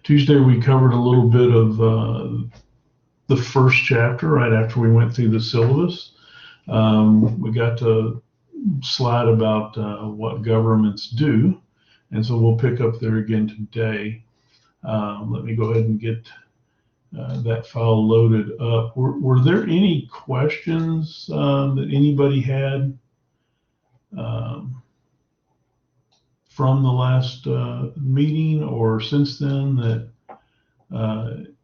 Tuesday we covered a little bit of the first chapter right after we went through the syllabus. We got to slide about what governments do, and so we'll pick up there again today. Let me go ahead and get that file loaded up. Were there any questions that anybody had from the last meeting or since then that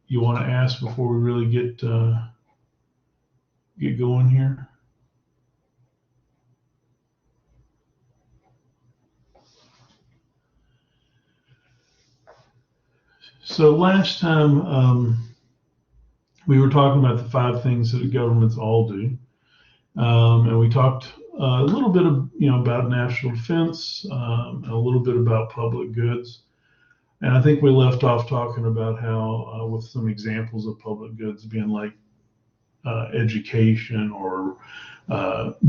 you want to ask before we really get going here? So last time we were talking about the 5 things that governments all do, and we talked a little bit of, about national defense, and a little bit about public goods. And I think we left off talking about how, with some examples of public goods being like education or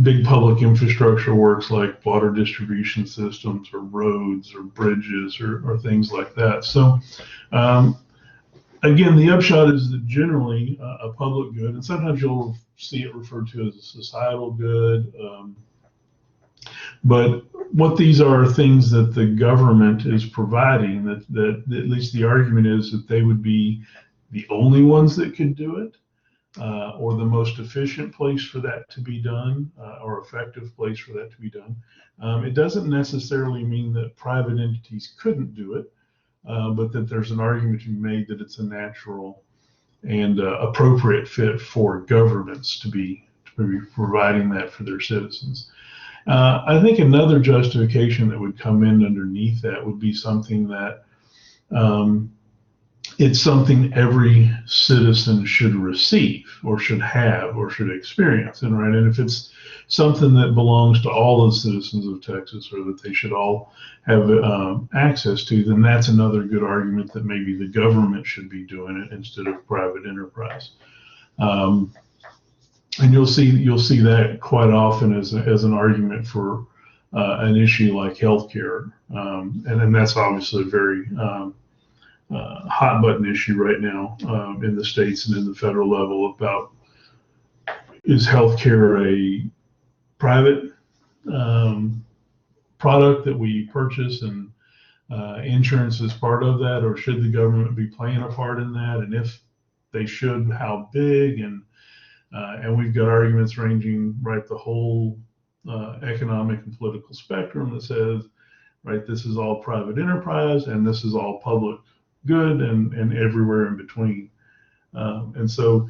big public infrastructure works like water distribution systems or roads or bridges or things like that. So again, the upshot is that generally a public good, and sometimes you'll see it referred to as a societal good, but what these are things that the government is providing, that at least the argument is that they would be the only ones that could do it, or the most efficient place for that to be done, or effective place for that to be done. It doesn't necessarily mean that private entities couldn't do it, but that there's an argument to be made that it's a natural and appropriate fit for governments to be providing that for their citizens. I think another justification that would come in underneath that would be something that it's something every citizen should receive or should have or should experience. And if it's something that belongs to all the citizens of Texas or that they should all have access to, then that's another good argument that maybe the government should be doing it instead of private enterprise. And you'll see that quite often as an argument for an issue like healthcare, and then that's obviously a very hot button issue right now in the states and in the federal level about, is healthcare a private product that we purchase and insurance is part of that, or should the government be playing a part in that? And if they should, how big? And we've got arguments ranging the whole economic and political spectrum that says, this is all private enterprise and this is all public good and everywhere in between. And so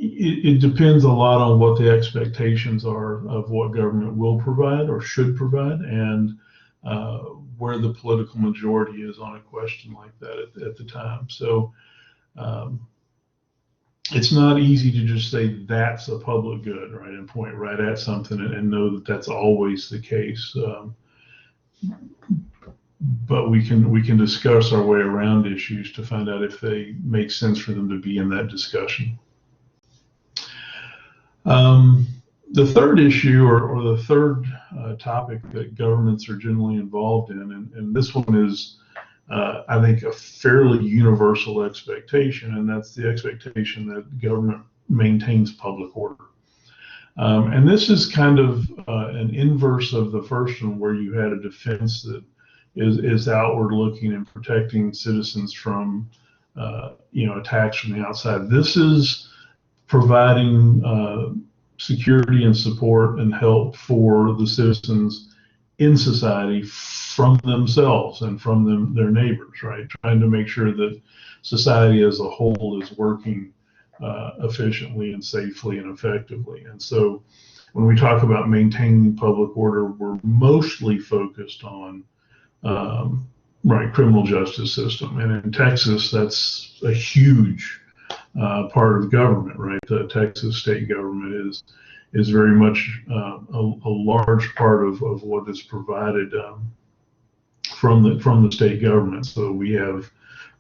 it depends a lot on what the expectations are of what government will provide or should provide, and where the political majority is on a question like that at the time. So it's not easy to just say that's a public good, and point right at something and know that that's always the case. But we can discuss our way around issues to find out if they make sense for them to be in that discussion. The third issue or the third topic that governments are generally involved in, and this one is I think a fairly universal expectation, and that's the expectation that government maintains public order. And this is kind of an inverse of the first one, where you had a defense that is outward looking and protecting citizens from attacks from the outside. This is providing security and support and help for the citizens in society from themselves and from their neighbors, trying to make sure that society as a whole is working efficiently and safely and effectively. And so when we talk about maintaining public order, we're mostly focused on criminal justice system. And in Texas, that's a huge part of government, The Texas state government is very much a large part of what is provided from the state government. So we have,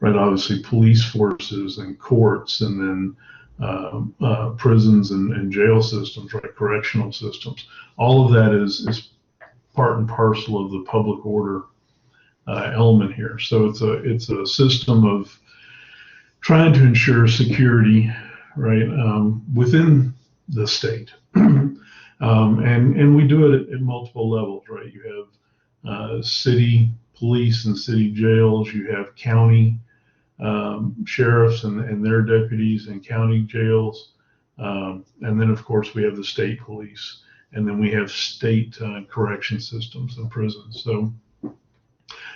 obviously police forces and courts, and then prisons and jail systems, correctional systems. All of that is part and parcel of the public order element here. So it's a system of trying to ensure security, right, within the state. And we do it at multiple levels, right? You have city police and city jails. You have county sheriffs and their deputies and county jails. And then, of course, we have the state police. And then we have state correction systems and prisons. So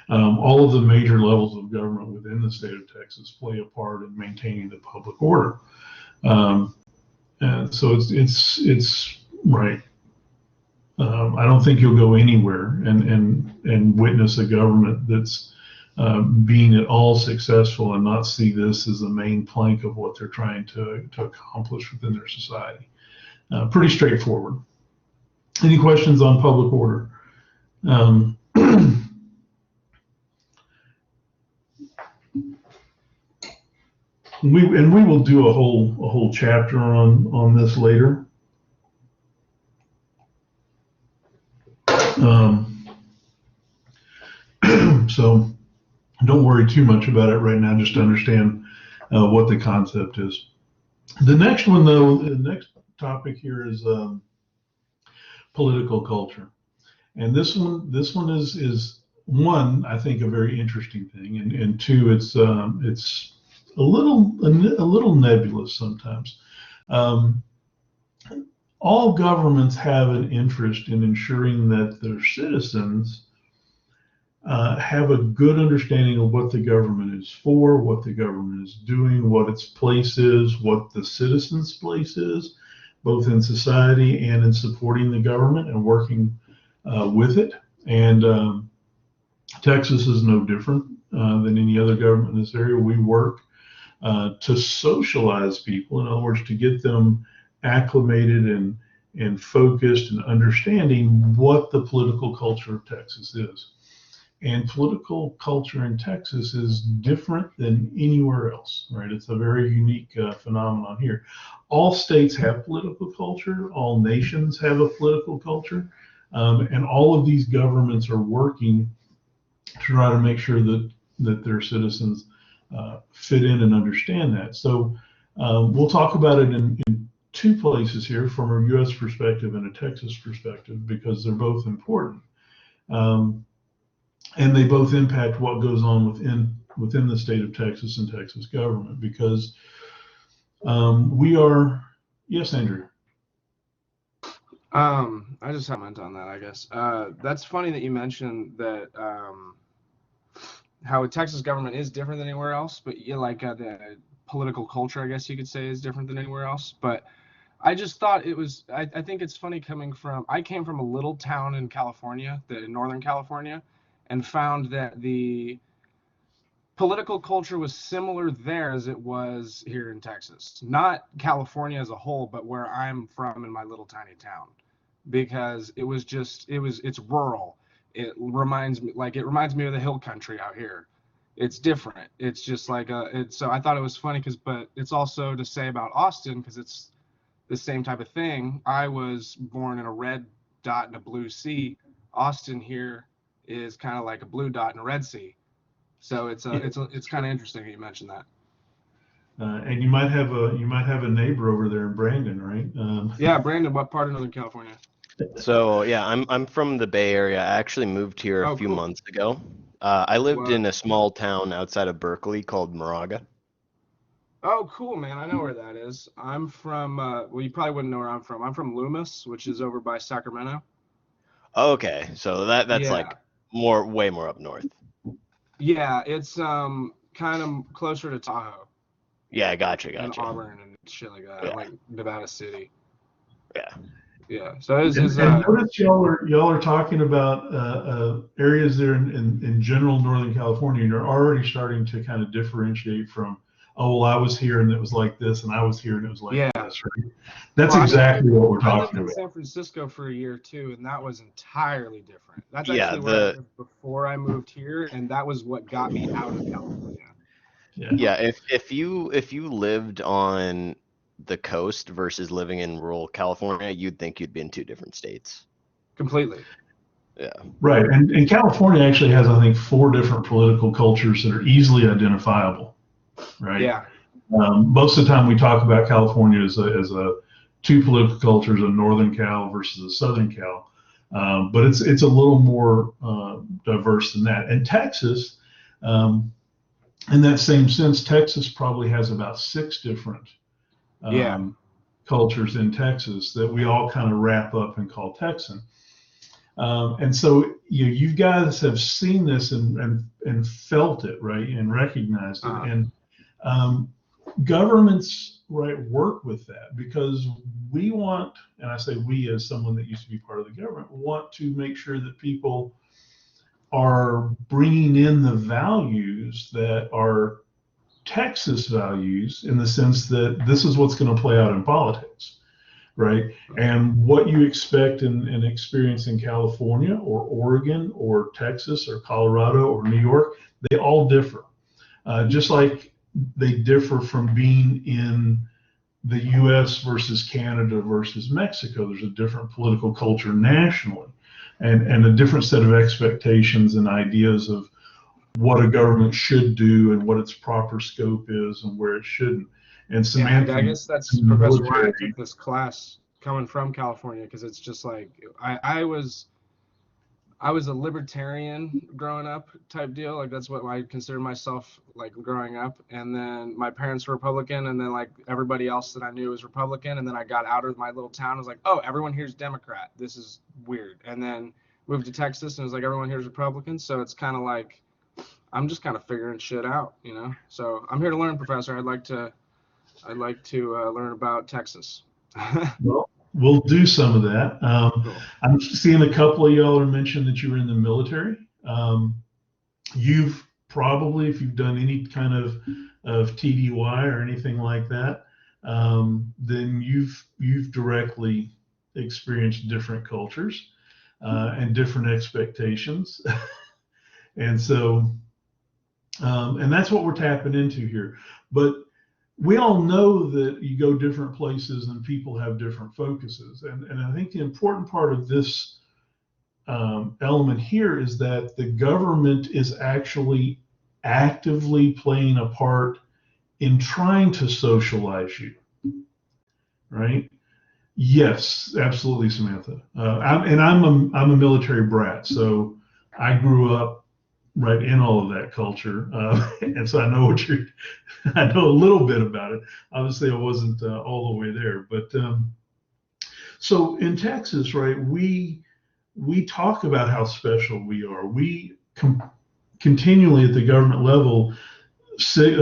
all of the major levels of government within the state of Texas play a part in maintaining the public order. And so it's right. I don't think you'll go anywhere and witness a government that's being at all successful and not see this as the main plank of what they're trying to accomplish within their society. Pretty straightforward. Any questions on public order? We will do a whole chapter on this later. So don't worry too much about it right now. Just understand what the concept is. The next one, though, the next topic here is political culture, and this one is one, I think, a very interesting thing, and two, it's a little nebulous sometimes. All governments have an interest in ensuring that their citizens have a good understanding of what the government is for, what the government is doing, what its place is, what the citizens' place is, both in society and in supporting the government and working with it. And Texas is no different than any other government in this area. We work to socialize people, in other words, to get them acclimated and focused and understanding what the political culture of Texas is. And political culture in Texas is different than anywhere else, right? It's a very unique phenomenon here. All states have political culture. All nations have a political culture. And all of these governments are working to try to make sure that their citizens fit in and understand that. So we'll talk about it in two places here, from a U.S. perspective and a Texas perspective, because they're both important. And they both impact what goes on within the state of Texas and Texas government, because we are, yes, Andrew. I just comment on that, I guess. That's funny that you mentioned that how a Texas government is different than anywhere else, but the political culture, I guess you could say, is different than anywhere else. But I just thought it was, I think it's funny I came from a little town in California, in Northern California, and found that the political culture was similar there as it was here in Texas. Not California as a whole, but where I'm from in my little tiny town, because it's rural. It reminds me of the hill country out here. It's different. It's just so I thought it was funny but it's also to say about Austin, because it's the same type of thing. I was born in a red dot and a blue sea. Austin here is kind of like a blue dot and a red sea. So it's kind of interesting that you mentioned that. And you might have a neighbor over there in Brandon, right? Yeah, Brandon. What part of Northern California? So yeah, I'm from the Bay Area. I actually moved here a few months ago. I lived in a small town outside of Berkeley called Moraga. Oh, cool, man. I know where that is. I'm from, well, you probably wouldn't know where I'm from. I'm from Loomis, which is over by Sacramento. Okay, so that's like way more up north. Yeah, it's kind of closer to Tahoe. Yeah, gotcha. And Auburn and shit like that, like Nevada City. Yeah. Yeah. So and notice y'all are talking about areas there in general Northern California, and you're already starting to kind of differentiate from, oh, well, I was here and it was like this, and I was here and it was like this, right? That's exactly what we're talking about. I lived in San Francisco for a year too, and that was entirely different. That's actually where I lived before I moved here, and that was what got me out of California. Yeah, if you lived on the coast versus living in rural California, you'd think you'd be in two different states. Completely. Yeah. Right. And California actually has, I think, 4 different political cultures that are easily identifiable. Right. Yeah. Most of the time we talk about California as a 2 political cultures, a Northern Cal versus a Southern Cal. But it's a little more diverse than that. And Texas, in that same sense, Texas probably has about 6 different cultures in Texas that we all kind of wrap up and call Texan. And so you guys have seen this and felt it, right, and recognized it. And governments, right, work with that because we want, and I say we as someone that used to be part of the government, want to make sure that people are bringing in the values that are Texas values in the sense that this is what's going to play out in politics, right? And what you expect and experience in California or Oregon or Texas or Colorado or New York, they all differ. Just like they differ from being in the US versus Canada versus Mexico. There's a different political culture nationally and a different set of expectations and ideas of what a government should do and what its proper scope is and where it shouldn't. And Samantha, I guess that's Professor why I took this class coming from California, because it's just like I was a libertarian growing up type deal. Like that's what I considered myself like growing up. And then my parents were Republican, and then like everybody else that I knew was Republican. And then I got out of my little town. I was like, oh, everyone here's Democrat. This is weird. And then moved to Texas, and it was like everyone here's Republican. So it's kind of like I'm just kind of figuring shit out, you know. So I'm here to learn, Professor. I'd like to learn about Texas. Well, we'll do some of that. Cool. I'm seeing a couple of y'all are mentioned that you were in the military. You've probably, if you've done any kind of TDY or anything like that, then you've directly experienced different cultures and different expectations. And so, and that's what we're tapping into here. But we all know that you go different places and people have different focuses. And I think the important part of this element here is that the government is actually actively playing a part in trying to socialize you, right? Yes, absolutely, Samantha. I'm a military brat, so I grew up right in all of that culture, and so I know I know a little bit about it. Obviously, I wasn't all the way there, but so in Texas, right, we talk about how special we are. We continually at the government level say,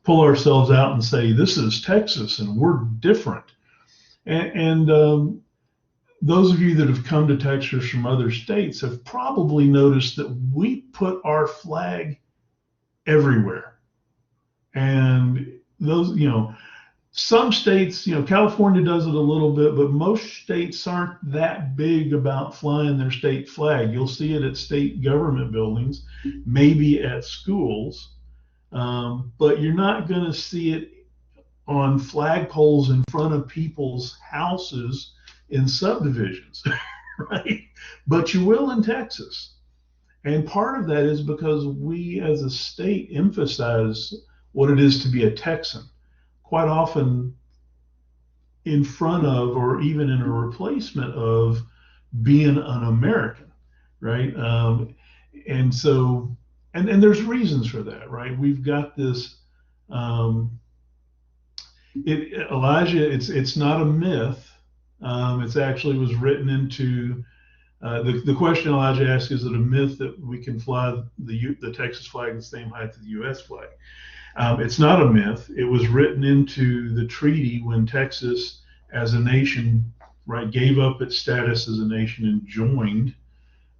pull ourselves out and say, this is Texas and we're different. And those of you that have come to Texas from other states have probably noticed that we put our flag everywhere. And those, some states, California does it a little bit, but most states aren't that big about flying their state flag. You'll see it at state government buildings, maybe at schools, but you're not going to see it on flagpoles in front of people's houses in subdivisions, right? But you will in Texas. And part of that is because we as a state emphasize what it is to be a Texan, quite often in front of or even in a replacement of being an American, right? And so, and there's reasons for that, right? We've got this, Elijah, it's not a myth. It's actually was written into the question Elijah asked, is it a myth that we can fly the Texas flag the same height as the U.S. flag? It's not a myth. It was written into the treaty when Texas, as a nation, right, gave up its status as a nation and joined,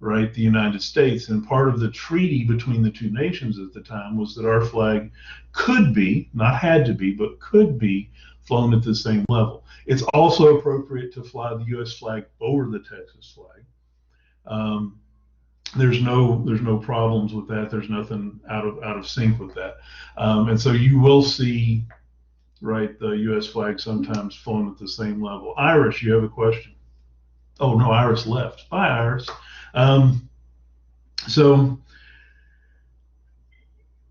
right, the United States. And part of the treaty between the two nations at the time was that our flag could be, not had to be, but could be flown at the same level. It's also appropriate to fly the U.S. flag over the Texas flag. There's no problems with that. There's nothing out of sync with that. And so you will see, right, the U.S. flag sometimes flown at the same level. Iris, you have a question? Oh no, Iris left. Bye, Iris. Um, so,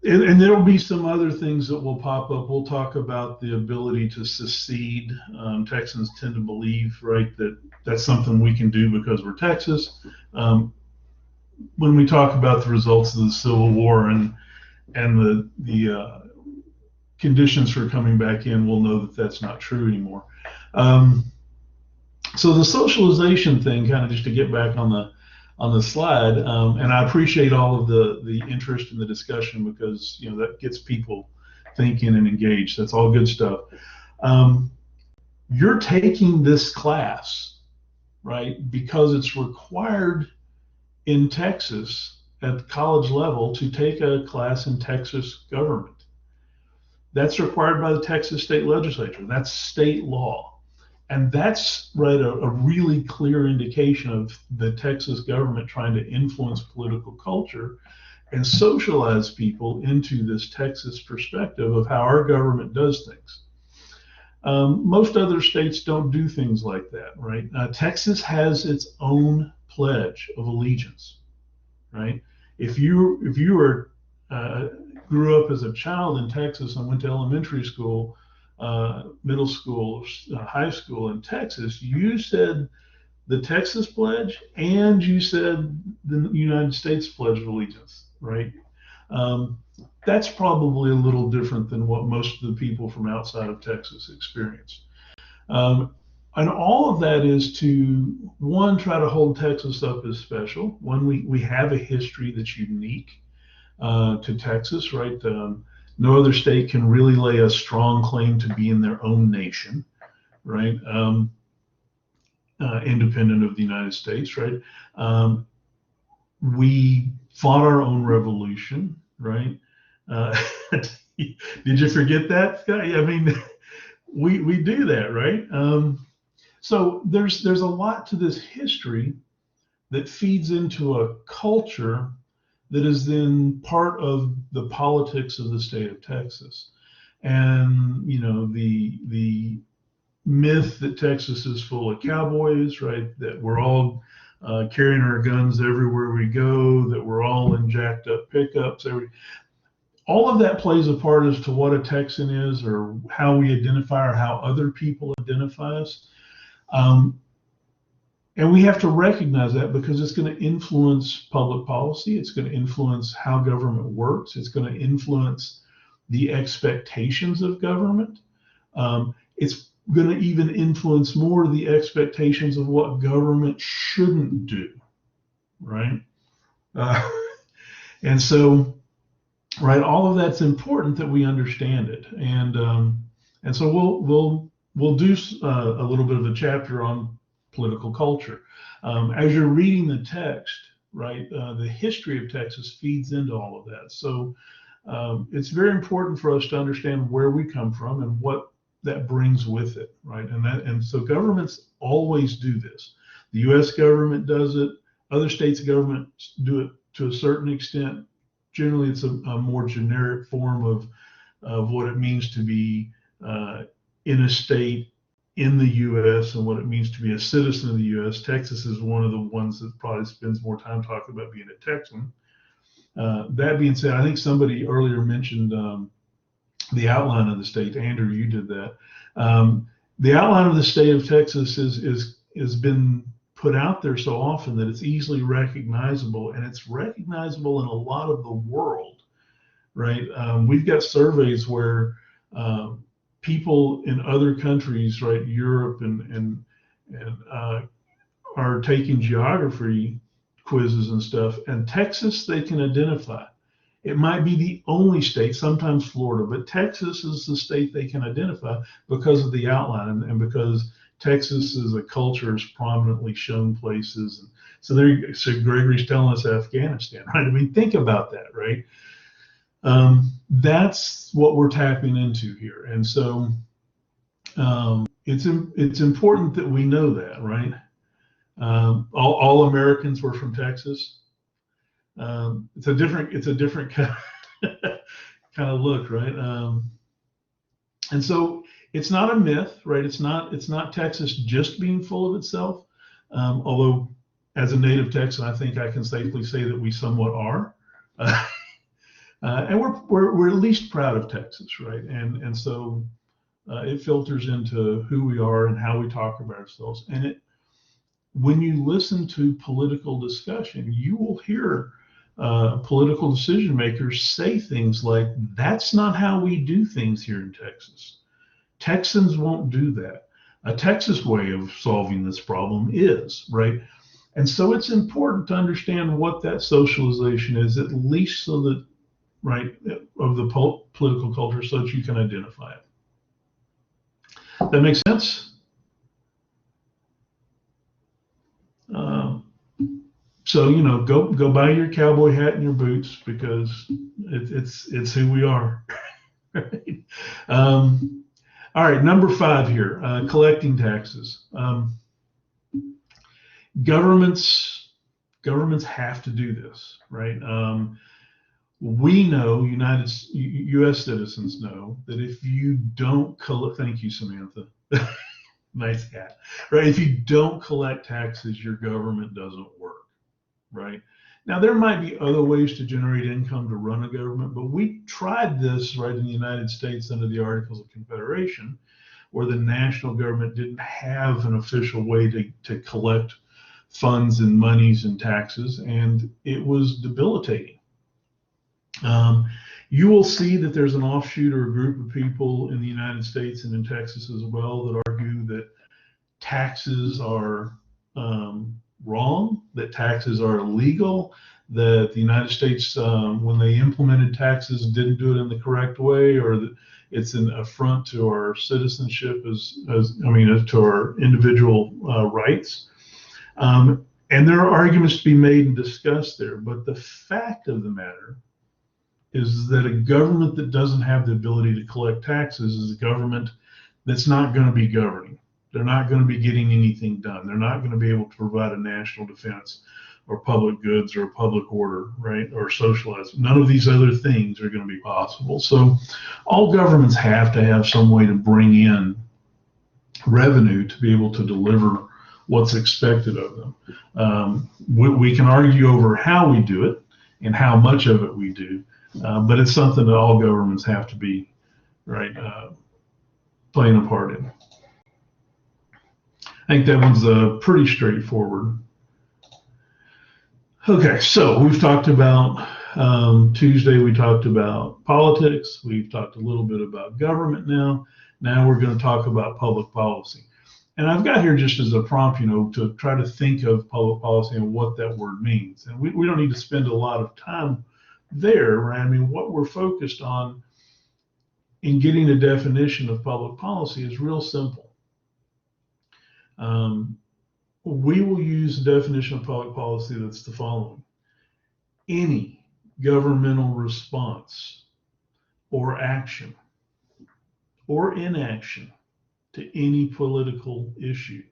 and there will be some other things that will pop up. We'll talk about the ability to secede. Texans tend to believe, right, that that's something we can do because we're Texas. When we talk about the results of the Civil War and the conditions for coming back in, we'll know that that's not true anymore. So the socialization thing, kind of just to get back on the slide, and I appreciate all of the interest in the discussion, because that gets people thinking and engaged. That's all good stuff. You're taking this class, right, because it's required in Texas at the college level to take a class in Texas government. That's required by the Texas state legislature. That's state law. And that's, right, a really clear indication of the Texas government trying to influence political culture and socialize people into this Texas perspective of how our government does things. Most other states don't do things like that, right? Texas has its own pledge of allegiance, right? If you grew up as a child in Texas and went to elementary school, middle school, high school in Texas, you said the Texas pledge and you said the United States Pledge of Allegiance, right? That's probably a little different than what most of the people from outside of Texas experience. And all of that is to, one, try to hold Texas up as special. One, we have a history that's unique to Texas, right? No other state can really lay a strong claim to be in their own nation, right? Independent of the United States, right? We fought our own revolution, right? Did you forget that, Scott? I mean, we do that, right? So there's a lot to this history that feeds into a culture that is then part of the politics of the state of Texas. And the myth that Texas is full of cowboys, right? That we're all carrying our guns everywhere we go, that we're all in jacked up pickups. All of that plays a part as to what a Texan is, or how we identify, or how other people identify us. And we have to recognize that, because it's going to influence public policy. It's going to influence how government works. It's going to influence the expectations of government. It's going to even influence more the expectations of what government shouldn't do, right? And so, right, all of that's important that we understand it. And so we'll do a little bit of a chapter on political culture. As you're reading the text, right, the history of Texas feeds into all of that. So it's very important for us to understand where we come from and what that brings with it, right? And so governments always do this. The U.S. government does it. Other states' governments do it to a certain extent. Generally, it's a more generic form of what it means to be in a state in the U.S. and what it means to be a citizen of the U.S. Texas is one of the ones that probably spends more time talking about being a Texan. That being said, I think somebody earlier mentioned the outline of the state. Andrew, you did that. The outline of the state of Texas has been put out there so often that it's easily recognizable, and it's recognizable in a lot of the world, right? We've got surveys where people in other countries, right, Europe and are taking geography quizzes and stuff, and Texas they can identify. It might be the only state, sometimes Florida, but Texas is the state they can identify because of the outline, and because Texas as a culture is prominently shown places. And so Gregory's telling us Afghanistan, right? I mean, think about that, right? That's what we're tapping into here. And so it's important that we know that, right? All Americans were from Texas. It's a different kind of look, right? And so it's not a myth, right? It's not Texas just being full of itself, although as a native Texan, I think I can safely say that we somewhat are. And we're at least proud of Texas, right? And so it filters into who we are and how we talk about ourselves. And when you listen to political discussion, you will hear political decision makers say things like, "That's not how we do things here in Texas. Texans won't do that. A Texas way of solving this problem is," right? And so it's important to understand what that socialization is, at least so that, right, of the political culture, so that you can identify it. That makes sense? So, you know, go buy your cowboy hat and your boots, because it's who we are. Right? All right, number 5 here, collecting taxes. Governments have to do this, right? We know, U.S. citizens know, that if you don't collect, thank you, Samantha, nice cat, right? If you don't collect taxes, your government doesn't work, right? Now, there might be other ways to generate income to run a government, but we tried this, right, in the United States under the Articles of Confederation, where the national government didn't have an official way to collect funds and monies and taxes, and it was debilitating. You will see that there's an offshoot or a group of people in the United States and in Texas as well that argue that taxes are wrong, that taxes are illegal, that the United States, when they implemented taxes, didn't do it in the correct way, or that it's an affront to our citizenship to our individual rights. And there are arguments to be made and discussed there, but the fact of the matter is that a government that doesn't have the ability to collect taxes is a government that's not going to be governing. They're not going to be getting anything done. They're not going to be able to provide a national defense or public goods or public order, right? Or socialize. None of these other things are going to be possible. So all governments have to have some way to bring in revenue to be able to deliver what's expected of them. We can argue over how we do it and how much of it we do, but it's something that all governments have to be, right, playing a part in. I think that one's pretty straightforward. Okay, so we've talked about Tuesday, we talked about politics, we've talked a little bit about government now. Now we're going to talk about public policy. And I've got here just as a prompt, to try to think of public policy and what that word means. And we don't need to spend a lot of time there, right? I mean, what we're focused on in getting a definition of public policy is real simple. We will use the definition of public policy that's the following: any governmental response or action or inaction to any political issue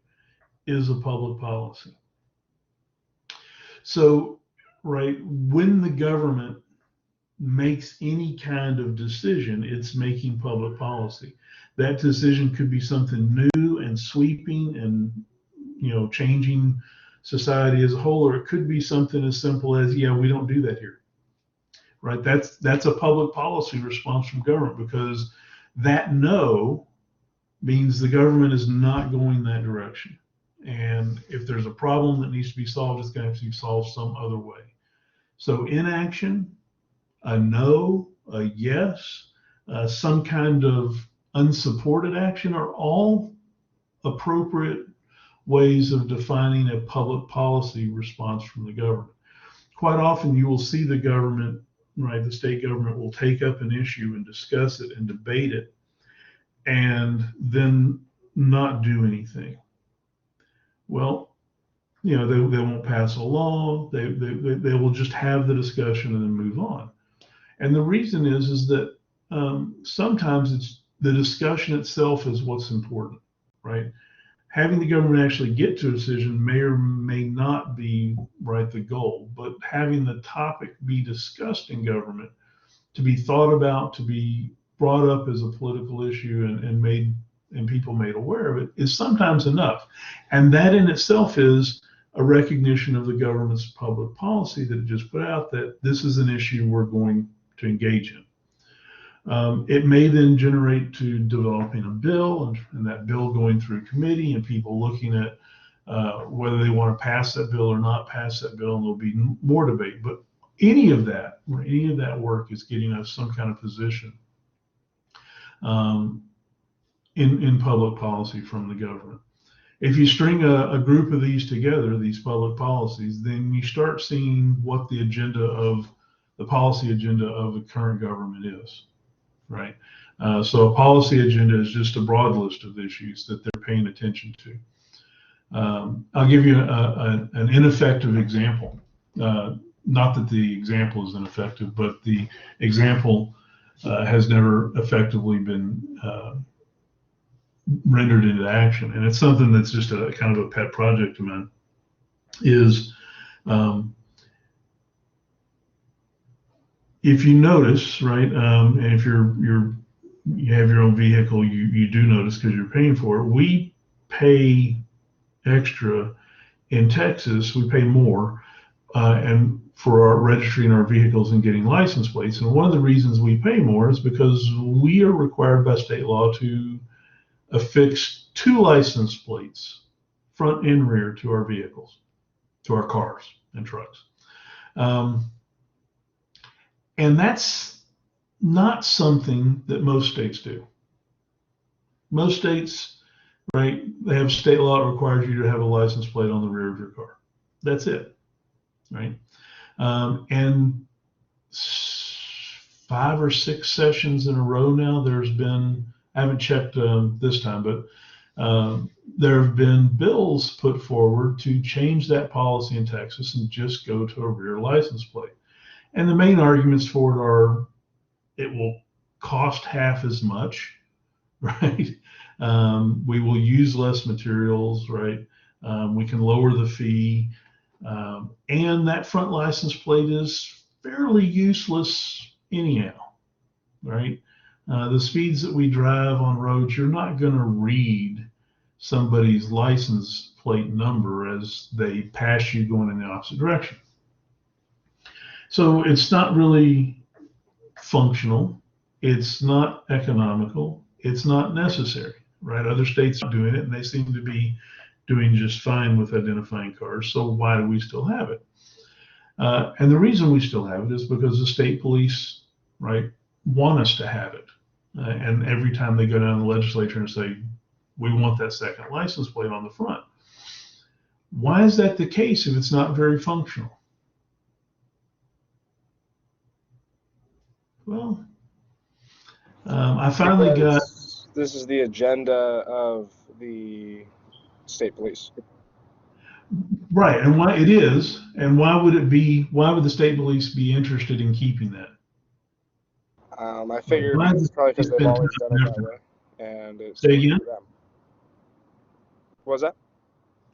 is a public policy. So, right, when the government makes any kind of decision, it's making public policy. That decision could be something new and sweeping and, changing society as a whole, or it could be something as simple as, yeah, we don't do that here, right? That's a public policy response from government, because that no means the government is not going that direction. And if there's a problem that needs to be solved, it's going to have to be solved some other way. So inaction, a no, a yes, some kind of unsupported action are all appropriate ways of defining a public policy response from the government. Quite often you will see the government, right, the state government will take up an issue and discuss it and debate it, and then not do anything. Well, they won't pass a law. They will just have the discussion and then move on. And the reason is that sometimes it's the discussion itself is what's important, right? Having the government actually get to a decision may or may not be, right, the goal, but having the topic be discussed in government, to be thought about, to be brought up as a political issue and people made aware of it, is sometimes enough. And that in itself is a recognition of the government's public policy that it just put out that this is an issue we're going to engage in. It may then generate to developing a bill and that bill going through committee and people looking at whether they want to pass that bill or not pass that bill, and there'll be more debate. But any of that work is getting us some kind of position in public policy from the government. If you string a group of these together, these public policies, then you start seeing what the policy agenda of the current government is. Right. So a policy agenda is just a broad list of issues that they're paying attention to. I'll give you an ineffective example. Not that the example is ineffective, but the example has never effectively been rendered into action. And it's something that's just a kind of a pet project of mine, is if you notice, right, and if you have your own vehicle, you do notice because you're paying for it. We pay extra in Texas. We pay more, and for our registering our vehicles and getting license plates. And one of the reasons we pay more is because we are required by state law to affix 2 license plates, front and rear, to our vehicles, to our cars and trucks. And that's not something that most states do. Most states, right, they have state law that requires you to have a license plate on the rear of your car. That's it, right? And 5 or 6 sessions in a row now, there's been, I haven't checked this time, but there have been bills put forward to change that policy in Texas and just go to a rear license plate. And the main arguments for it are it will cost half as much, right? We will use less materials, right? We can lower the fee. And that front license plate is fairly useless anyhow, right? The speeds that we drive on roads, you're not going to read somebody's license plate number as they pass you going in the opposite direction. So it's not really functional. It's not economical. It's not necessary, right? Other states are doing it, and they seem to be doing just fine with identifying cars. So why do we still have it? And the reason we still have it is because the state police, right, want us to have it. And every time they go down to the legislature and say, we want that second license plate on the front. Why is that the case if it's not very functional? Well, I finally got. This is the agenda of the state police. Right, and why it is, and why would it be? Why would the state police be interested in keeping that? I figured it's probably because they've always done it that way, and it's Say again? for them. What was that?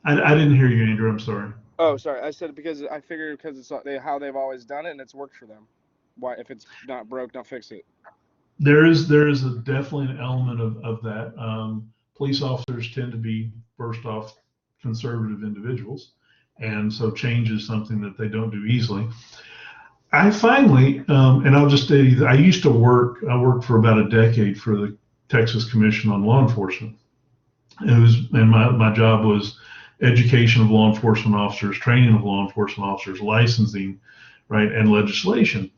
I didn't hear you, Andrew. I'm sorry. Oh, sorry. I said because I figured because it's how they've always done it, and it's worked for them. Why, if it's not broke, don't fix it. There is definitely an element of that. Police officers tend to be, first off, conservative individuals, and so change is something that they don't do easily. I finally, and I'll just say, I worked for about a decade for the Texas Commission on Law Enforcement. And my job was education of law enforcement officers, training of law enforcement officers, licensing, right, and legislation.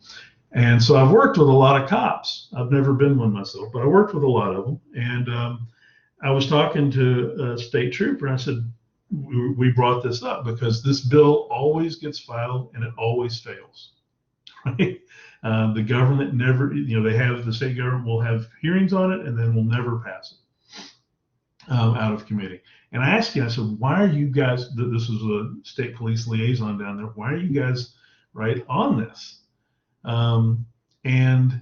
And so I've worked with a lot of cops. I've never been one myself, but I worked with a lot of them. And I was talking to a state trooper, and I said, we brought this up because this bill always gets filed and it always fails. Right? The government never, the state government will have hearings on it and then will never pass it out of committee. And I asked him, I said, why are you guys, this was a state police liaison down there, why are you guys, right, on this? And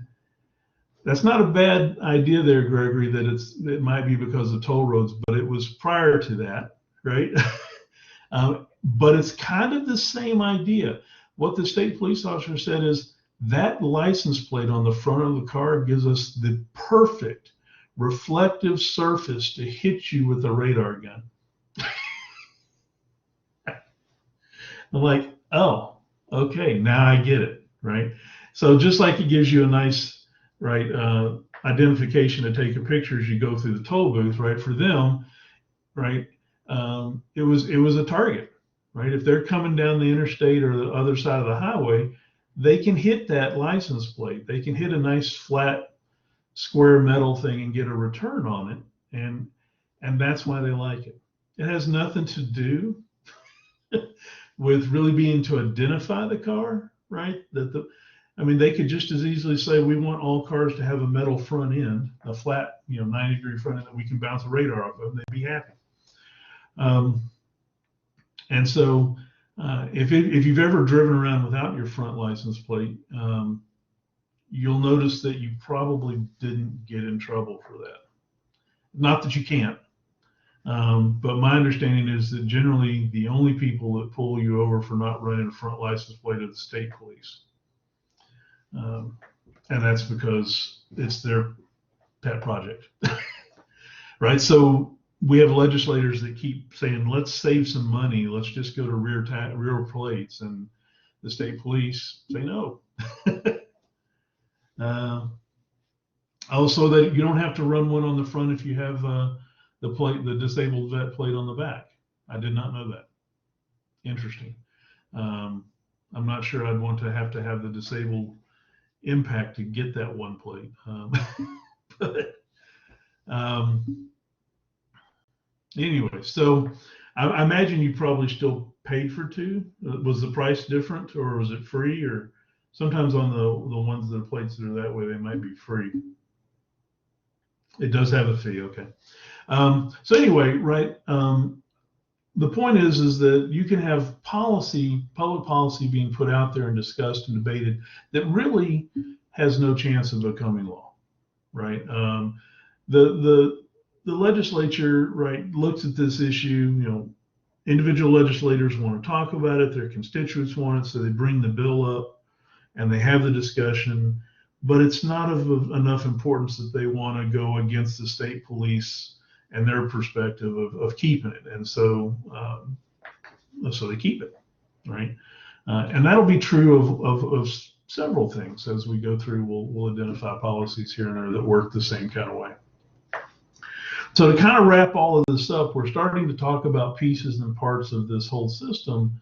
that's not a bad idea there, Gregory, that it might be because of toll roads, but it was prior to that, right? But it's kind of the same idea. What the state police officer said is that license plate on the front of the car gives us the perfect reflective surface to hit you with a radar gun. I'm like, oh, okay, now I get it, right? So just like it gives you a nice, right, identification to take a picture as you go through the toll booth, right? For them, right, it was a target, right? If they're coming down the interstate or the other side of the highway, they can hit that license plate. They can hit a nice flat square metal thing and get a return on it, and that's why they like it. It has nothing to do with really being to identify the car, right? I mean, they could just as easily say we want all cars to have a metal front end, a flat, 90-degree front end that we can bounce a radar off of, and they'd be happy. And so, if you've ever driven around without your front license plate, you'll notice that you probably didn't get in trouble for that. Not that you can't, but my understanding is that generally the only people that pull you over for not running a front license plate are the state police. And that's because it's their pet project, right? So we have legislators that keep saying, let's save some money. Let's just go to rear plates. And the state police say no. Also, that you don't have to run one on the front if you have the disabled vet plate on the back. I did not know that. Interesting. I'm not sure I'd want to have the disabled impact to get that one plate. But anyway, so I imagine you probably still paid for two. Was the price different, or was it free? Or sometimes on the ones that are plates that are that way, they might be free. It does have a fee, okay. So anyway, right, the point is that you can have public policy being put out there and discussed and debated that really has no chance of becoming law, right? The legislature, right, looks at this issue, individual legislators want to talk about it, their constituents want it, so they bring the bill up and they have the discussion, but it's not of enough importance that they want to go against the state police and their perspective of keeping it. And so they keep it, right? And that'll be true of several things as we go through. We'll identify policies here and there that work the same kind of way. So to kind of wrap all of this up, we're starting to talk about pieces and parts of this whole system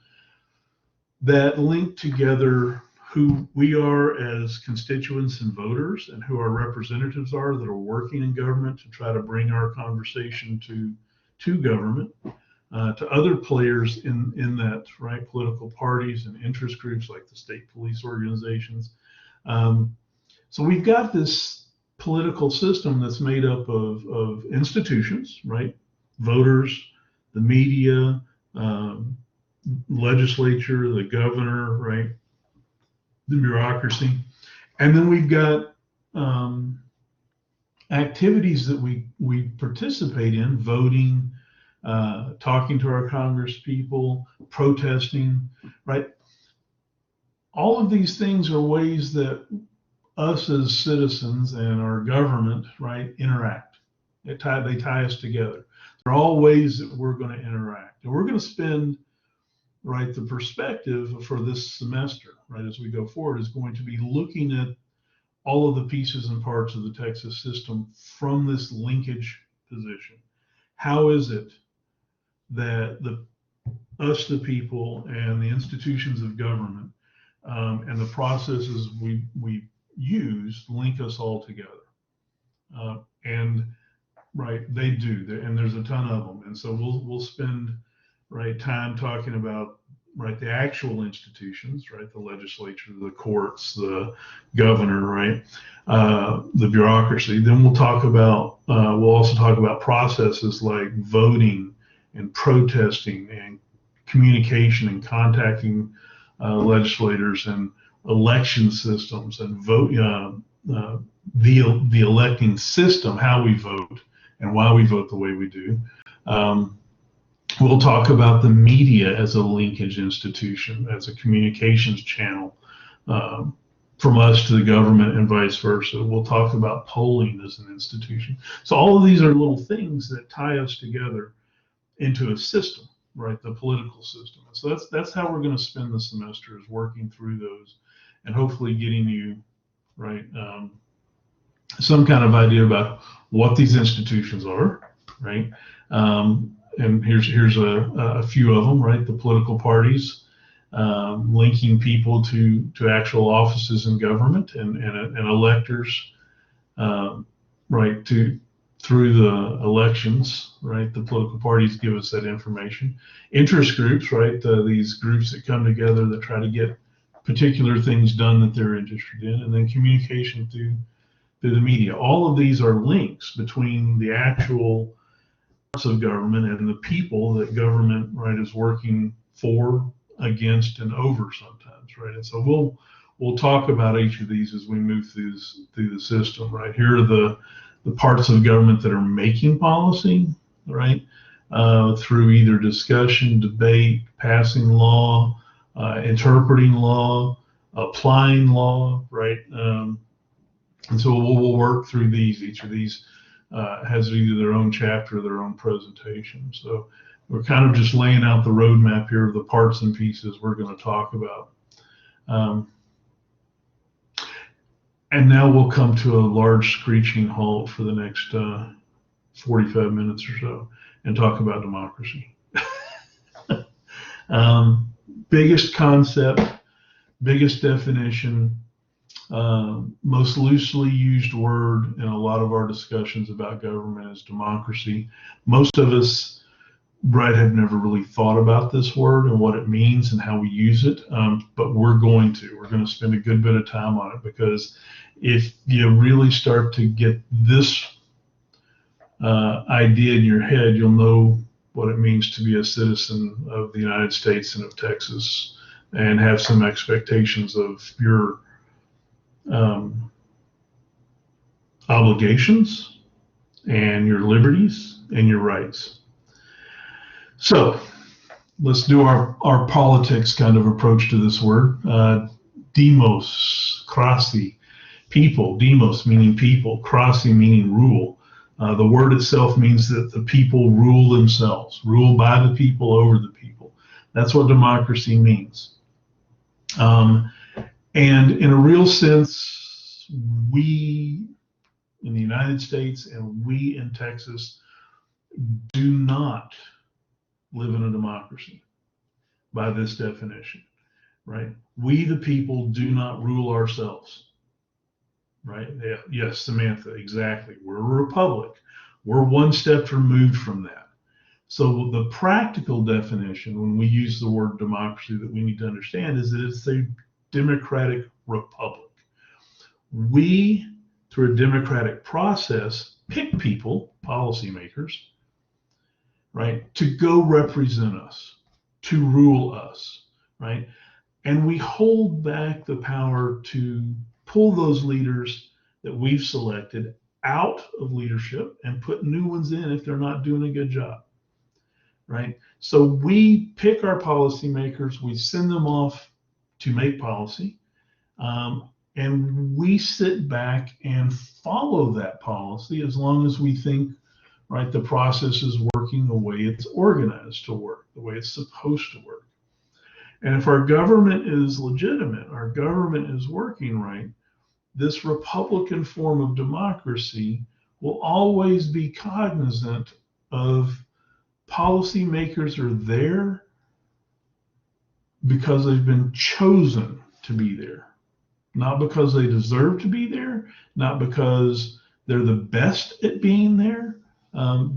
that link together who we are as constituents and voters, and who our representatives are that are working in government to try to bring our conversation to government, to other players in that, right, political parties and interest groups like the state police organizations. So we've got this political system that's made up of institutions, right? Voters, the media, legislature, the governor, right? The bureaucracy. And then we've got activities that we participate in, voting, talking to our Congress people, protesting, right? All of these things are ways that us as citizens and our government, right, interact. They tie us together. They're all ways that we're going to interact. And we're going to spend, right, the perspective for this semester, right, as we go forward, is going to be looking at all of the pieces and parts of the Texas system from this linkage position. How is it that us, the people, and the institutions of government and the processes we use link us all together? And right, they do, and there's a ton of them. And so we'll spend, right, time talking about, right, the actual institutions, right, the legislature, the courts, the governor, right, the bureaucracy. Then we'll also talk about processes like voting and protesting and communication and contacting legislators, and election systems, and vote, the electing system, how we vote and why we vote the way we do. We'll talk about the media as a linkage institution, as a communications channel from us to the government and vice versa. We'll talk about polling as an institution. So all of these are little things that tie us together into a system, right, the political system. So that's how we're going to spend the semester, is working through those, and hopefully getting you, right, some kind of idea about what these institutions are, right? And here's a few of them, right? The political parties, linking people to actual offices in government, and electors, right, through the elections, right? The political parties give us that information. Interest groups, right? These groups that come together that try to get particular things done that they're interested in, and then communication through the media. All of these are links between the actual parts of government and the people that government, right, is working for, against, and over sometimes, right? And so we'll talk about each of these as we move through the system, right? Here are the parts of government that are making policy, right? Through either discussion, debate, passing law, interpreting law, applying law, right? And so we'll work through these. Each of these has either their own chapter or their own presentation. So we're kind of just laying out the roadmap here of the parts and pieces we're going to talk about. And now we'll come to a large screeching halt for the next 45 minutes or so and talk about democracy. Biggest concept, biggest definition, most loosely used word in a lot of our discussions about government is democracy. Most of us, Brett, have never really thought about this word and what it means and how we use it, but we're going to spend a good bit of time on it, because if you really start to get this idea in your head, you'll know what it means to be a citizen of the United States and of Texas, and have some expectations of your obligations and your liberties and your rights. So let's do our politics kind of approach to this word. Demos, krasi, people. Demos meaning people, krasi meaning rule. The word itself means that the people rule themselves, rule by the people, over the people. That's what democracy means. And in a real sense, we in the United States and we in Texas do not live in a democracy by this definition, right? We, the people, do not rule ourselves, right? Yeah, yes, Samantha, exactly. We're a republic. We're one step removed from that. So the practical definition, when we use the word democracy, that we need to understand is that it's a democratic republic. We, through a democratic process, pick people, policymakers, right, to go represent us, to rule us, right? And we hold back the power to pull those leaders that we've selected out of leadership and put new ones in if they're not doing a good job, right? So we pick our policymakers, we send them off to make policy, and we sit back and follow that policy as long as we think, right, the process is working the way it's organized to work, the way it's supposed to work. And if our government is legitimate, our government is working right, this Republican form of democracy will always be cognizant of policymakers are there because they've been chosen to be there, not because they deserve to be there, not because they're the best at being there.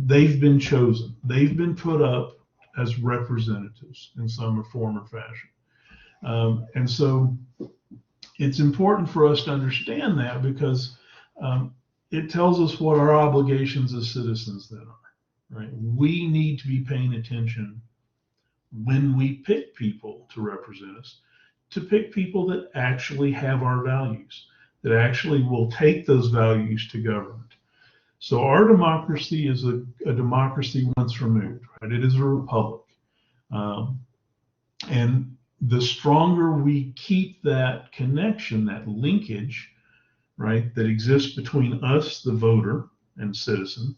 They've been chosen. They've been put up as representatives in some form or fashion. And so it's important for us to understand that, because it tells us what our obligations as citizens then are, right? We need to be paying attention when we pick people to represent us, to pick people that actually have our values, that actually will take those values to government. So our democracy is a democracy once removed, right? It is a republic. And the stronger we keep that connection, that linkage, right, that exists between us, the voter and citizen,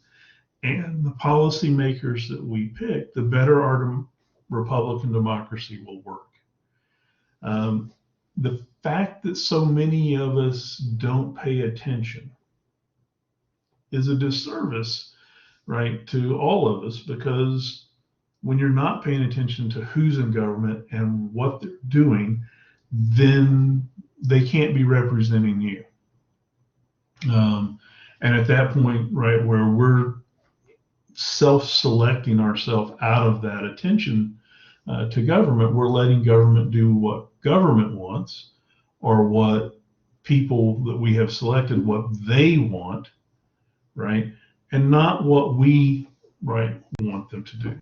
and the policymakers that we pick, the better our Republican democracy will work. The fact that so many of us don't pay attention is a disservice, right, to all of us, because when you're not paying attention to who's in government and what they're doing, then they can't be representing you. And at that point, right, where we're self-selecting ourselves out of that attention to government, we're letting government do what government wants, or what people that we have selected, what they want, right, and not what we, right, want them to do.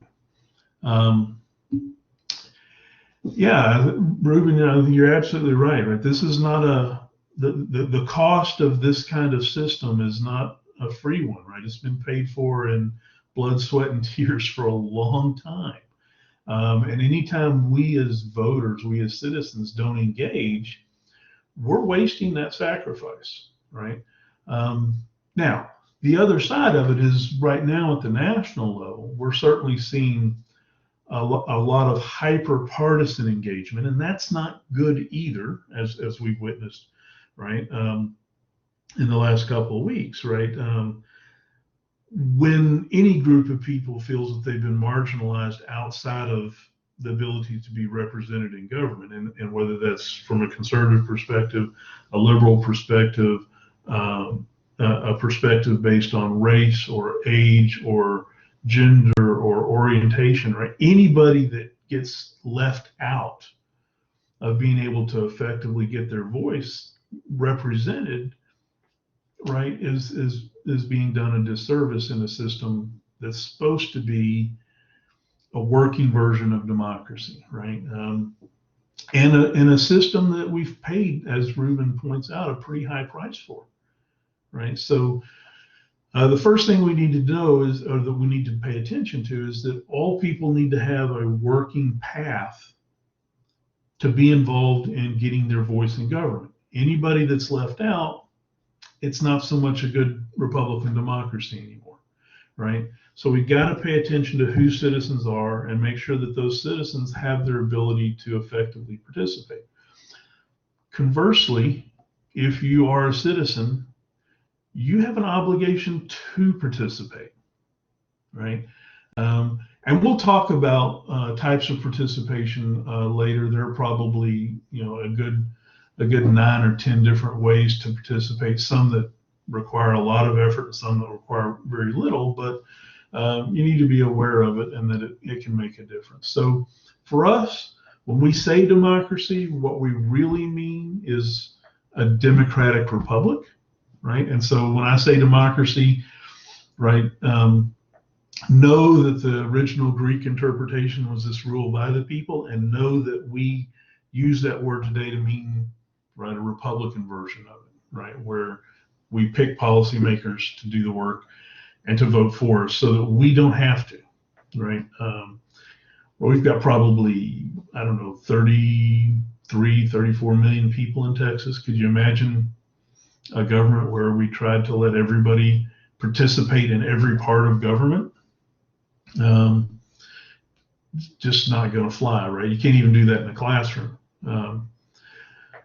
Yeah, Ruben, you're absolutely right. Right, this is not the cost of this kind of system is not a free one, right? It's been paid for in blood, sweat, and tears for a long time. And anytime we as voters, we as citizens don't engage, we're wasting that sacrifice, right? Now, the other side of it is right now at the national level, we're certainly seeing a lot of hyper-partisan engagement, and that's not good either, as we've witnessed, right, in the last couple of weeks, right? When any group of people feels that they've been marginalized outside of the ability to be represented in government, and whether that's from a conservative perspective, a liberal perspective, a perspective based on race or age or gender or orientation, right? Anybody that gets left out of being able to effectively get their voice represented, right, is being done a disservice in a system that's supposed to be a working version of democracy, right? And a system that we've paid, as Ruben points out, a pretty high price for, right? So the first thing we need to know is, or that we need to pay attention to, is that all people need to have a working path to be involved in getting their voice in government. Anybody that's left out, it's not so much a good Republican democracy anymore, right? So we've got to pay attention to who citizens are and make sure that those citizens have their ability to effectively participate. Conversely, if you are a citizen, you have an obligation to participate, right? And we'll talk about types of participation later. There are probably, a good 9 or 10 different ways to participate. Some that require a lot of effort, some that require very little. But you need to be aware of it, and that it can make a difference. So for us, when we say democracy, what we really mean is a democratic republic, right? And so when I say democracy, right, know that the original Greek interpretation was this rule by the people, and know that we use that word today to mean, right, a Republican version of it, right, where we pick policymakers to do the work and to vote for us so that we don't have to, right? Well, we've got probably, 34 million people in Texas. Could you imagine a government where we tried to let everybody participate in every part of government? Just not going to fly, right? You can't even do that in a classroom.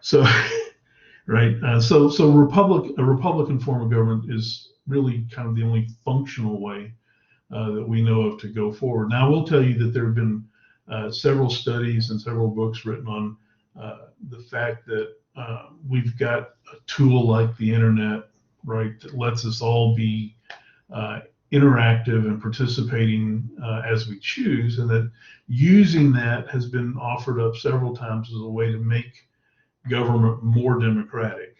So, right. So a Republican form of government is really kind of the only functional way that we know of to go forward. Now, I will tell you that there have been several studies and several books written on the fact that we've got a tool like the internet, right, that lets us all be interactive and participating as we choose, and that using that has been offered up several times as a way to make government more democratic.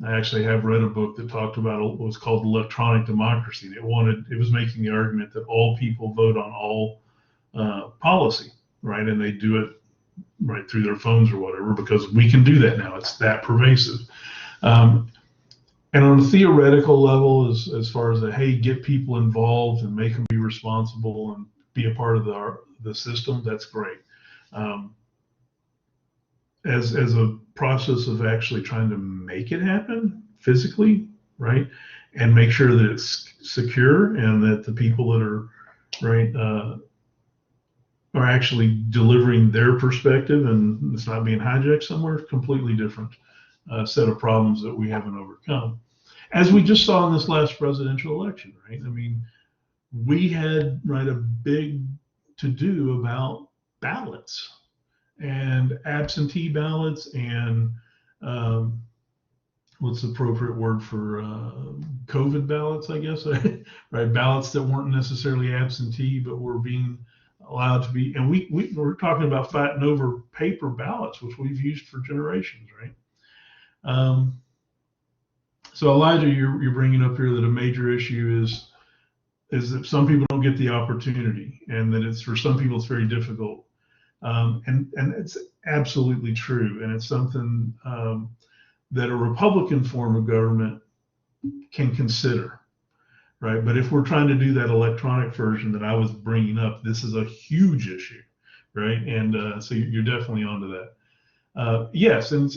I actually have read a book that talked about what was called electronic democracy. It was making the argument that all people vote on all policy, right, and they do it right through their phones or whatever, because we can do that now. It's that pervasive. And on a theoretical level, as far as hey, get people involved and make them be responsible and be a part of the system, that's great. As a process of actually trying to make it happen physically, right, and make sure that it's secure and that the people that are, right, are actually delivering their perspective and it's not being hijacked somewhere, completely different set of problems that we haven't overcome. As we just saw in this last presidential election, right? I mean, we had a big to do about ballots and absentee ballots and what's the appropriate word for COVID ballots, I guess, right? Ballots that weren't necessarily absentee, but were being allowed to be. And we're talking about fighting over paper ballots, which we've used for generations, right? So Elijah, you're bringing up here that a major issue is that some people don't get the opportunity, and that it's for some people it's very difficult, and it's absolutely true, and it's something that a Republican form of government can consider, right? But if we're trying to do that electronic version that I was bringing up, this is a huge issue, right? And so you're definitely onto that. Yes, and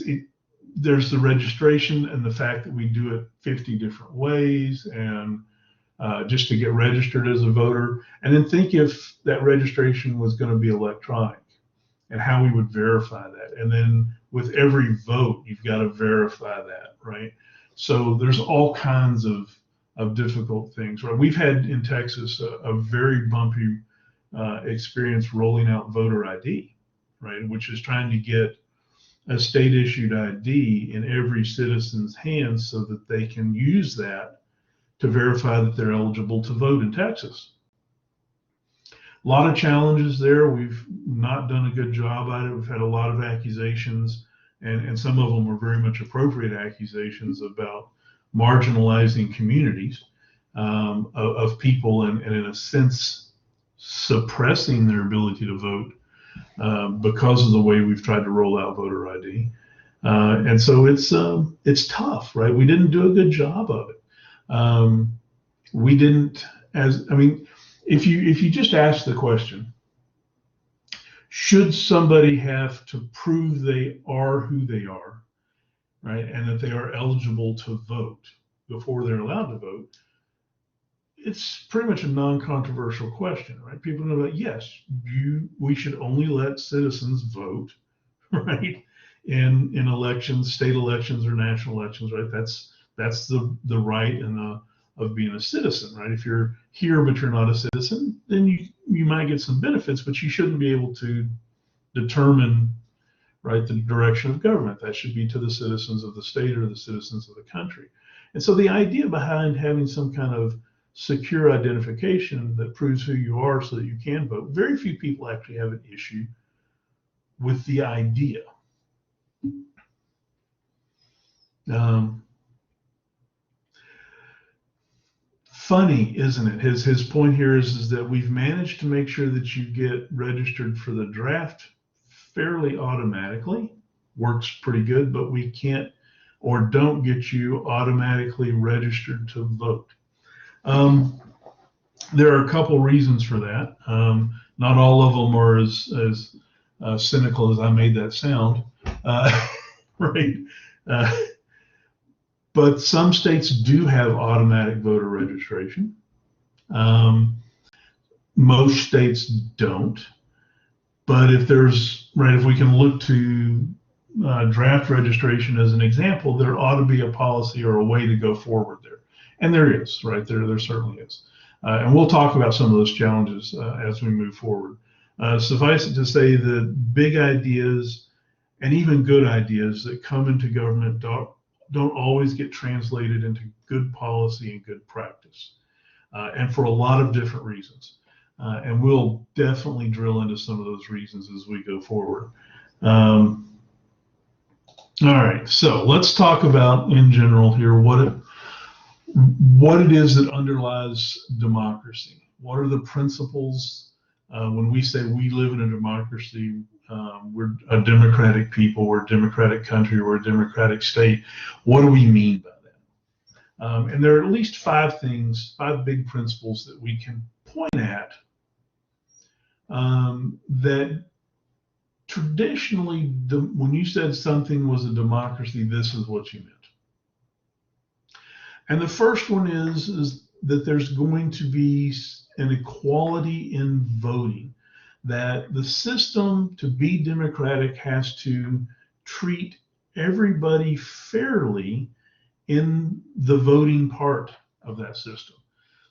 there's the registration and the fact that we do it 50 different ways, and just to get registered as a voter. And then think if that registration was going to be electronic and how we would verify that. And then with every vote, you've got to verify that, right? So there's all kinds of difficult things, right? We've had in Texas a very bumpy experience rolling out voter ID, right? Which is trying to get a state issued ID in every citizen's hands so that they can use that to verify that they're eligible to vote in Texas. A lot of challenges there. We've not done a good job at it. We've had a lot of accusations, and some of them are very much appropriate accusations about marginalizing communities of people and in a sense suppressing their ability to vote because of the way we've tried to roll out voter ID. And so it's tough, right? We didn't do a good job of it. We didn't, if you just ask the question, should somebody have to prove they are who they are, right, and that they are eligible to vote before they're allowed to vote, it's pretty much a non-controversial question, right? People know that, yes, we should only let citizens vote, right, in elections, state elections or national elections, right? That's the right and of being a citizen, right? If you're here but you're not a citizen, then you might get some benefits, but you shouldn't be able to determine, right, the direction of government. That should be to the citizens of the state or the citizens of the country. And so the idea behind having some kind of secure identification that proves who you are so that you can vote, very few people actually have an issue with the idea. Funny, isn't it? His point here is that we've managed to make sure that you get registered for the draft fairly automatically. Works pretty good, but we can't or don't get you automatically registered to vote. There are a couple reasons for that. Not all of them are as cynical as I made that sound, right? But some states do have automatic voter registration. Most states don't. But if we can look to draft registration as an example, there ought to be a policy or a way to go forward there. And there is, right? There certainly is. And we'll talk about some of those challenges as we move forward. Suffice it to say that big ideas and even good ideas that come into government don't always get translated into good policy and good practice, and for a lot of different reasons. And we'll definitely drill into some of those reasons as we go forward. All right, so let's talk about, in general here, what it is that underlies democracy. What are the principles when we say we live in a democracy? We're a democratic people, we're a democratic country, we're a democratic state. What do we mean by that? And there are at least five big principles that we can point at that traditionally, when you said something was a democracy, this is what you meant. And the first one is that there's going to be an equality in voting. that the system, to be democratic, has to treat everybody fairly in the voting part of that system.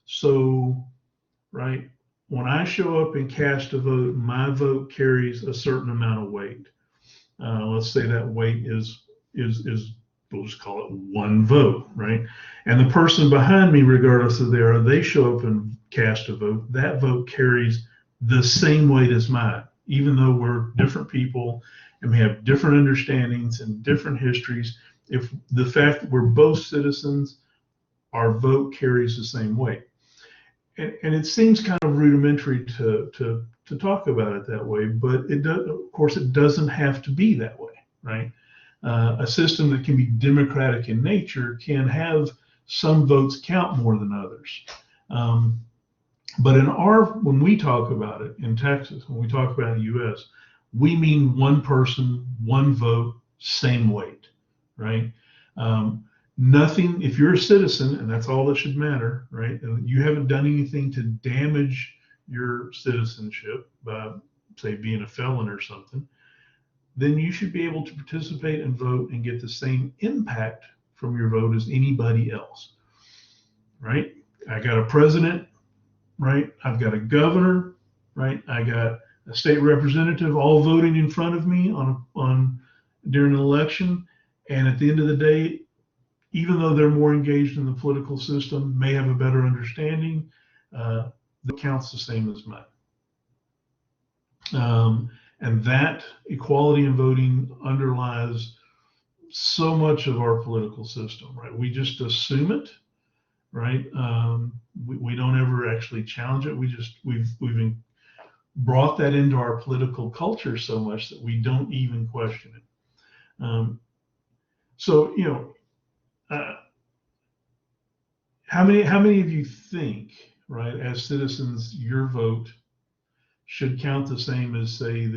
So, right, when I show up and cast a vote, my vote carries a certain amount of weight. Let's say that weight is we'll just call it one vote, right? And the person behind me, regardless of they show up and cast a vote, that vote carries the same weight as mine, even though we're different people and we have different understandings and different histories. If the fact that we're both citizens, our vote carries the same weight. And it seems kind of rudimentary to talk about it that way, but of course, it doesn't have to be that way, right? A system that can be democratic in nature can have some votes count more than others. But when we talk about it in Texas, when we talk about the U.S., we mean one person, one vote, same weight, right? Nothing, if you're a citizen, and that's all that should matter, right? And you haven't done anything to damage your citizenship by, say, being a felon or something, then you should be able to participate and vote and get the same impact from your vote as anybody else, right? I got a president, right? I've got a governor, right? I got a state representative all voting in front of me during an election. And at the end of the day, even though they're more engaged in the political system, may have a better understanding, that counts the same as mine. And that equality in voting underlies so much of our political system, right? We just assume it, right? We don't ever actually challenge it. We've brought that into our political culture so much that we don't even question it. So, how many of you think, right, as citizens, your vote should count the same as, say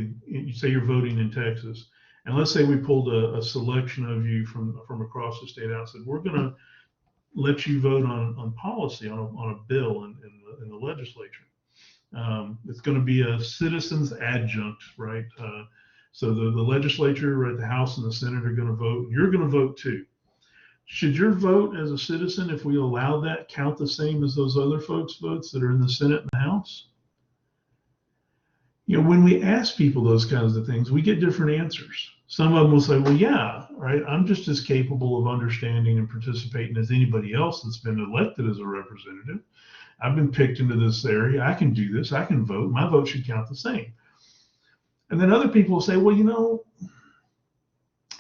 you're voting in Texas, and let's say we pulled a selection of you from across the state out and said, we're going to let you vote on policy, on a bill in the legislature. It's going to be a citizen's adjunct, right? So the legislature, right, the House and the Senate are going to vote. You're going to vote too. Should your vote as a citizen, if we allow that, count the same as those other folks' votes that are in the Senate and the House? When we ask people those kinds of things, we get different answers. Some of them will say, well, yeah, right, I'm just as capable of understanding and participating as anybody else that's been elected as a representative. I've been picked into this area. I can do this. I can vote. My vote should count the same. And then other people will say, well,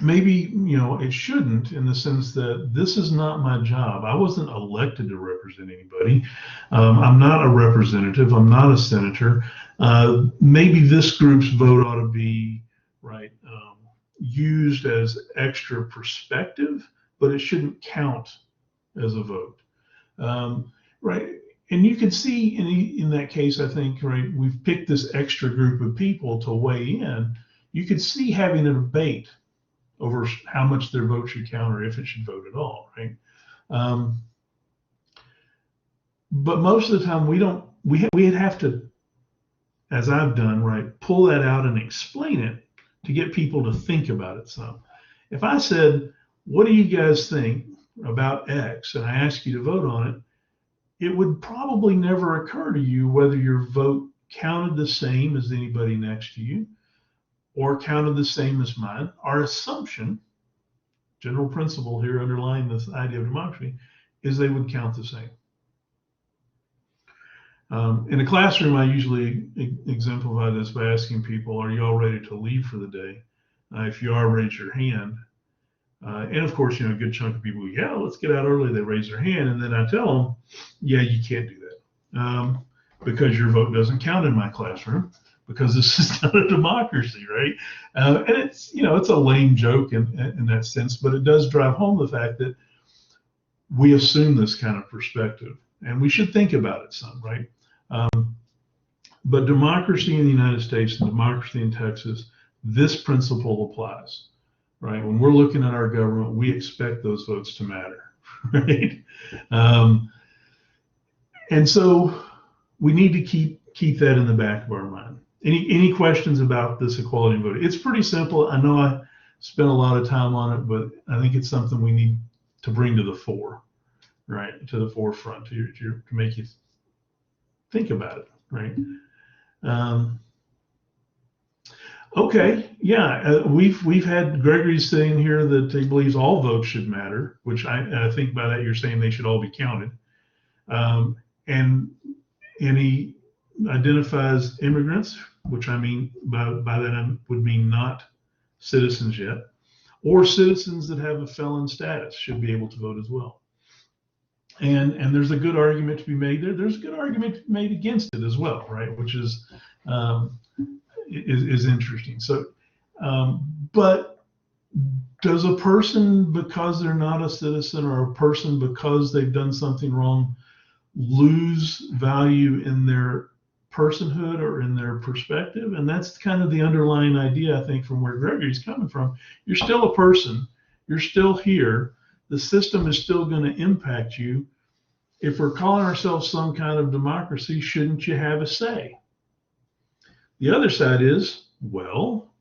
maybe, it shouldn't, in the sense that this is not my job. I wasn't elected to represent anybody. I'm not a representative. I'm not a senator. Maybe this group's vote ought to be, right, used as extra perspective, but it shouldn't count as a vote. Right. And you can see in that case, I think, right, we've picked this extra group of people to weigh in. You could see having a debate over how much their vote should count or if it should vote at all, right? But most of the time we'd have to, as I've done, right, pull that out and explain it to get people to think about it some. If I said, what do you guys think about X, and I ask you to vote on it, it would probably never occur to you whether your vote counted the same as anybody next to you or counted the same as mine. Our assumption, general principle here underlying this idea of democracy, is they would count the same. In a classroom, I usually exemplify this by asking people, are you all ready to leave for the day? If you are, raise your hand. And of course, a good chunk of people, yeah, let's get out early. They raise their hand. And then I tell them, yeah, you can't do that because your vote doesn't count in my classroom, because this is not a democracy, right? And it's, it's a lame joke in that sense, but it does drive home the fact that we assume this kind of perspective, and we should think about it some, right? But democracy in the United States and democracy in Texas, this principle applies. Right, when we're looking at our government, we expect those votes to matter, right? And so we need to keep that in the back of our mind. Any questions about this equality in voting? It's pretty simple. I know I spent a lot of time on it, but I think it's something we need to bring to the fore, right? To the forefront to make you think about it, right? Okay, yeah, we've had Gregory saying here that he believes all votes should matter, which I think by that you're saying they should all be counted, and he identifies immigrants, which I mean by that I would mean not citizens yet, or citizens that have a felon status should be able to vote as well. And there's a good argument to be made there. There's a good argument made against it as well, right? Which is interesting. So, but does a person, because they're not a citizen, or a person because they've done something wrong, lose value in their personhood or in their perspective? And that's kind of the underlying idea, I think, from where Gregory's coming from. You're still a person. You're still here. The system is still going to impact you. If we're calling ourselves some kind of democracy, shouldn't you have a say? The other side is, well,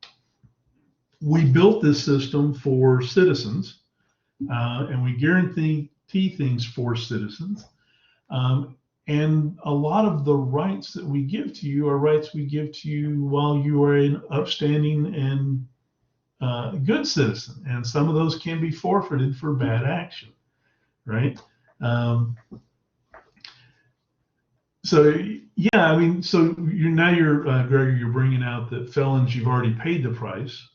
we built this system for citizens, and we guarantee things for citizens. And a lot of the rights that we give to you are rights we give to you while you are an upstanding and good citizen. And some of those can be forfeited for bad action, right? So yeah, I mean, so you're Gregory, you're bringing out that felons, you've already paid the price.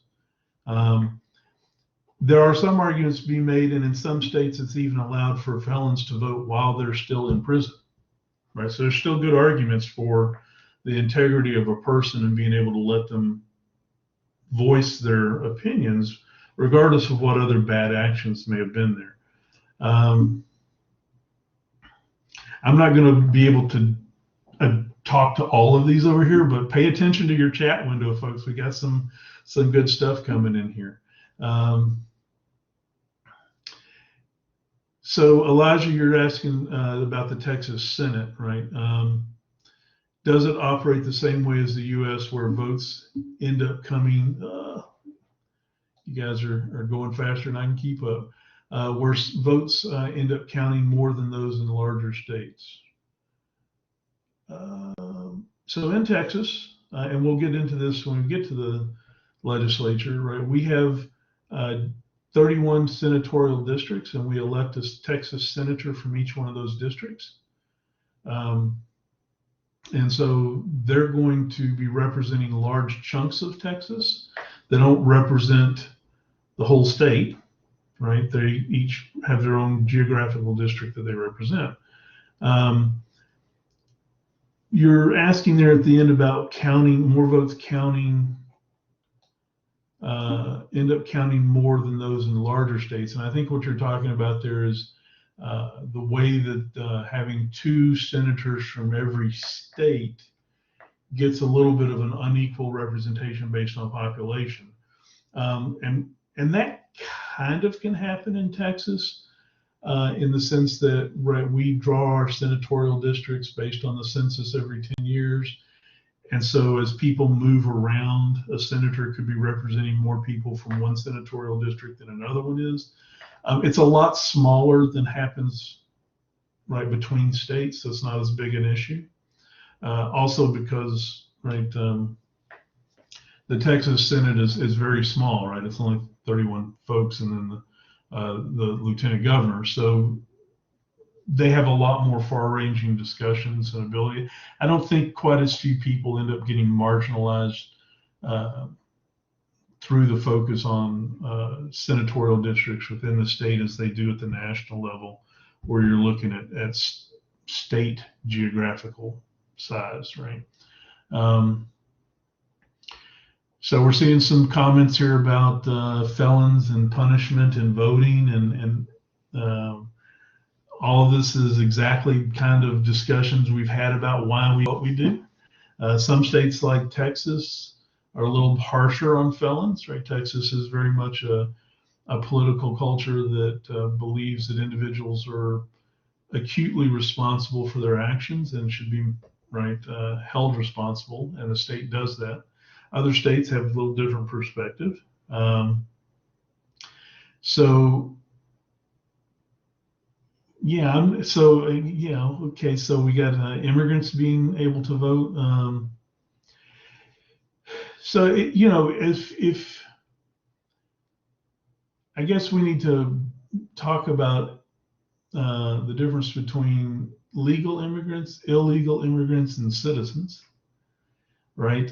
There are some arguments to be made, and in some states, it's even allowed for felons to vote while they're still in prison, right? So there's still good arguments for the integrity of a person and being able to let them voice their opinions, regardless of what other bad actions may have been there. I'm not going to be able to talk to all of these over here, but pay attention to your chat window, folks. We got some good stuff coming in here. So Elijah, you're asking about the Texas Senate, right? Does it operate the same way as the U.S., where votes end up coming? You guys are going faster than I can keep up. Where votes end up counting more than those in the larger states. So in Texas, and we'll get into this when we get to the legislature, right? We have 31 senatorial districts, and we elect a Texas senator from each one of those districts. And so they're going to be representing large chunks of Texas. They don't represent the whole state, right? They each have their own geographical district that they represent. You're asking there at the end about counting, more votes counting, end up counting more than those in larger states. And I think what you're talking about there is the way that having 2 senators from every state gets a little bit of an unequal representation based on population. And that kind of can happen in Texas. In the sense that, right, we draw our senatorial districts based on the census every 10 years. And so as people move around, a senator could be representing more people from one senatorial district than another one is. It's a lot smaller than happens right between states, so it's not as big an issue. Also because, right, the Texas Senate is very small, right? It's only 31 folks, and then the lieutenant governor. So they have a lot more far-ranging discussions and ability. I don't think quite as few people end up getting marginalized through the focus on senatorial districts within the state as they do at the national level, where you're looking at state geographical size, right? So we're seeing some comments here about felons and punishment and voting, and all of this is exactly kind of discussions we've had about why we do what we do. Some states like Texas are a little harsher on felons, right? Texas is very much a political culture that believes that individuals are acutely responsible for their actions and should be right, held responsible, and the state does that. Other states have a little different perspective. So yeah, okay. So we got immigrants being able to vote. So if I guess we need to talk about the difference between legal immigrants, illegal immigrants, and citizens, right?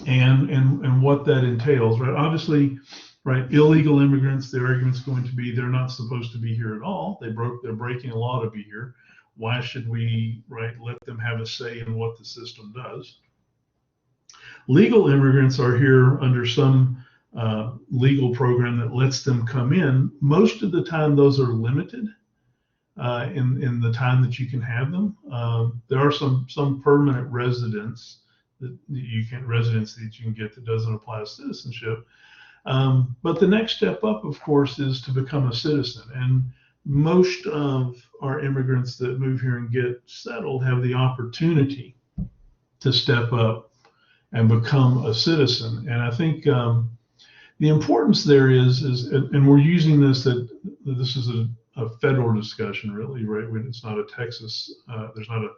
And what that entails, right? Obviously, right, illegal immigrants, the argument's going to be they're not supposed to be here at all. They're breaking a law to be here. Why should we, right, let them have a say in what the system does? Legal immigrants are here under some legal program that lets them come in. Most of the time, those are limited in the time that you can have them. There are some permanent residency that you can get that doesn't apply to citizenship. But the next step up, of course, is to become a citizen. And most of our immigrants that move here and get settled have the opportunity to step up and become a citizen. And I think the importance there is, and we're using this, that this is a federal discussion, really, right? It's not a Texas, there's not a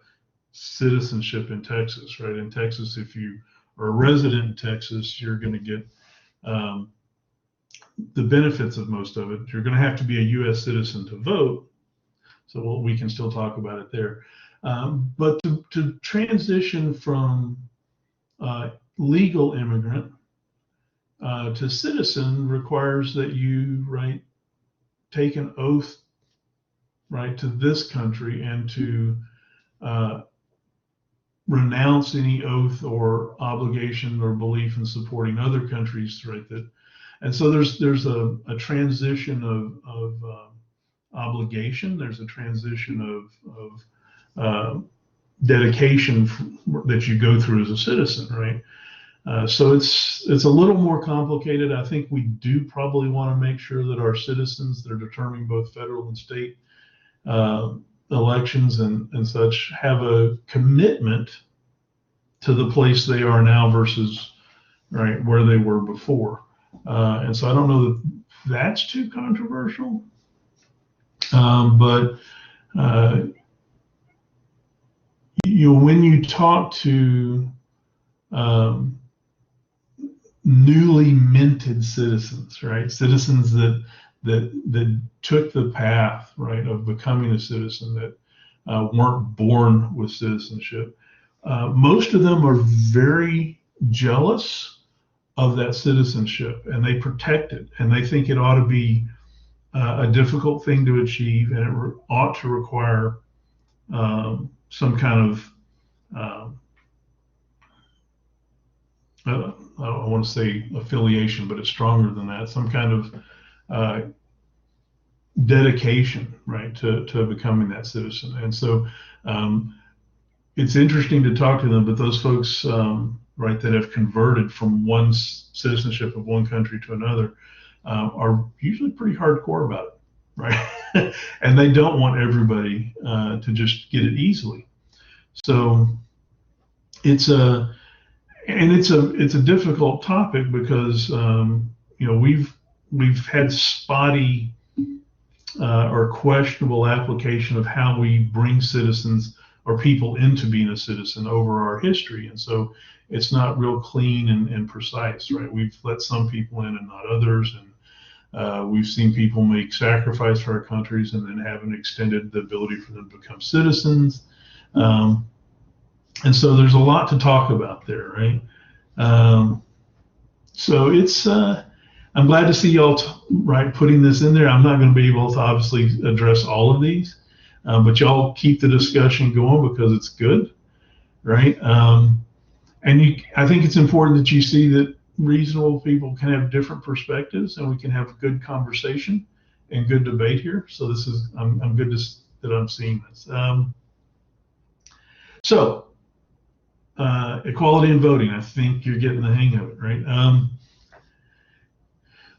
citizenship in Texas, right? In Texas, if you are a resident in Texas, you're going to get the benefits of most of it. You're going to have to be a U.S. citizen to vote, so we can still talk about it there. But to transition from legal immigrant to citizen requires that you, right, take an oath, right, to this country and to renounce any oath or obligation or belief in supporting other countries, right? And so there's a transition of obligation. There's a transition of dedication that you go through as a citizen, right? So it's a little more complicated. I think we do probably want to make sure that our citizens that are determining both federal and state elections and such have a commitment to the place they are now versus, right, where they were before. And so I don't know that that's too controversial, but when you talk to newly minted citizens, right, citizens that took the path, right, of becoming a citizen, that weren't born with citizenship, most of them are very jealous of that citizenship, and they protect it, and they think it ought to be a difficult thing to achieve, and it ought to require some kind of I don't want to say affiliation, but it's stronger than that, some kind of dedication, right, to becoming that citizen. And so it's interesting to talk to them, but those folks, right, that have converted from one citizenship of one country to another are usually pretty hardcore about it, right? And they don't want everybody to just get it easily. So it's a difficult topic because we've had spotty or questionable application of how we bring citizens or people into being a citizen over our history, and so it's not real clean and precise, right? We've let some people in and not others, and we've seen people make sacrifice for our countries and then haven't extended the ability for them to become citizens. And so there's a lot to talk about there, right? So it's I'm glad to see y'all right putting this in there. I'm not going to be able to obviously address all of these, but y'all keep the discussion going because it's good, right? And I think it's important that you see that reasonable people can have different perspectives, and we can have good conversation and good debate here. So this is I'm good that I'm seeing this. So equality in voting, I think you're getting the hang of it, right?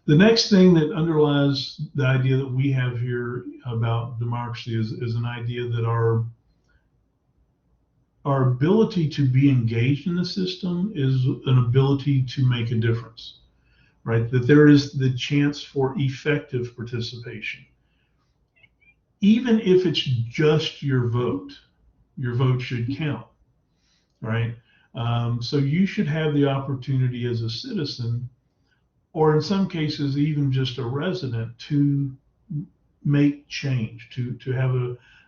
The next thing that underlies the idea that we have here about democracy is an idea that our our ability to be engaged in the system is an ability to make a difference, right? That there is the chance for effective participation. Even if it's just your vote should count, right? So you should have the opportunity as a citizen, or in some cases, even just a resident, to make change, to have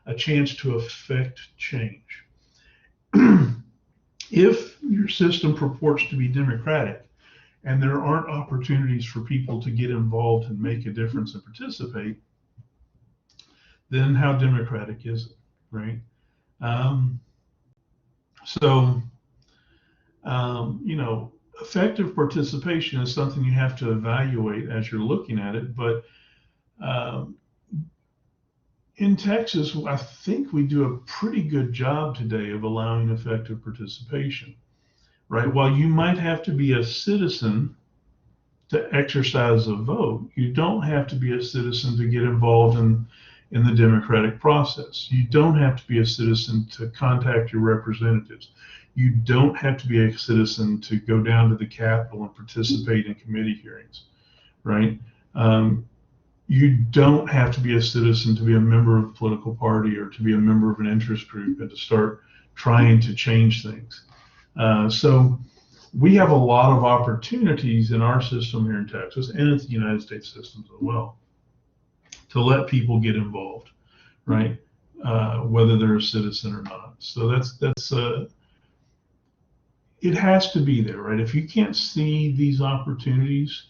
a chance to affect change. If your system purports to be democratic and there aren't opportunities for people to get involved and make a difference and participate, then how democratic is it, right? Effective participation is something you have to evaluate as you're looking at it. But in Texas, I think we do a pretty good job today of allowing effective participation, right? While you might have to be a citizen to exercise a vote, you don't have to be a citizen to get involved in the democratic process. You don't have to be a citizen to contact your representatives. You don't have to be a citizen to go down to the Capitol and participate in committee hearings, right? You don't have to be a citizen to be a member of a political party or to be a member of an interest group and to start trying to change things. So we have a lot of opportunities in our system here in Texas and in the United States systems as well to let people get involved, right? Whether they're a citizen or not. So it has to be there, right? If you can't see these opportunities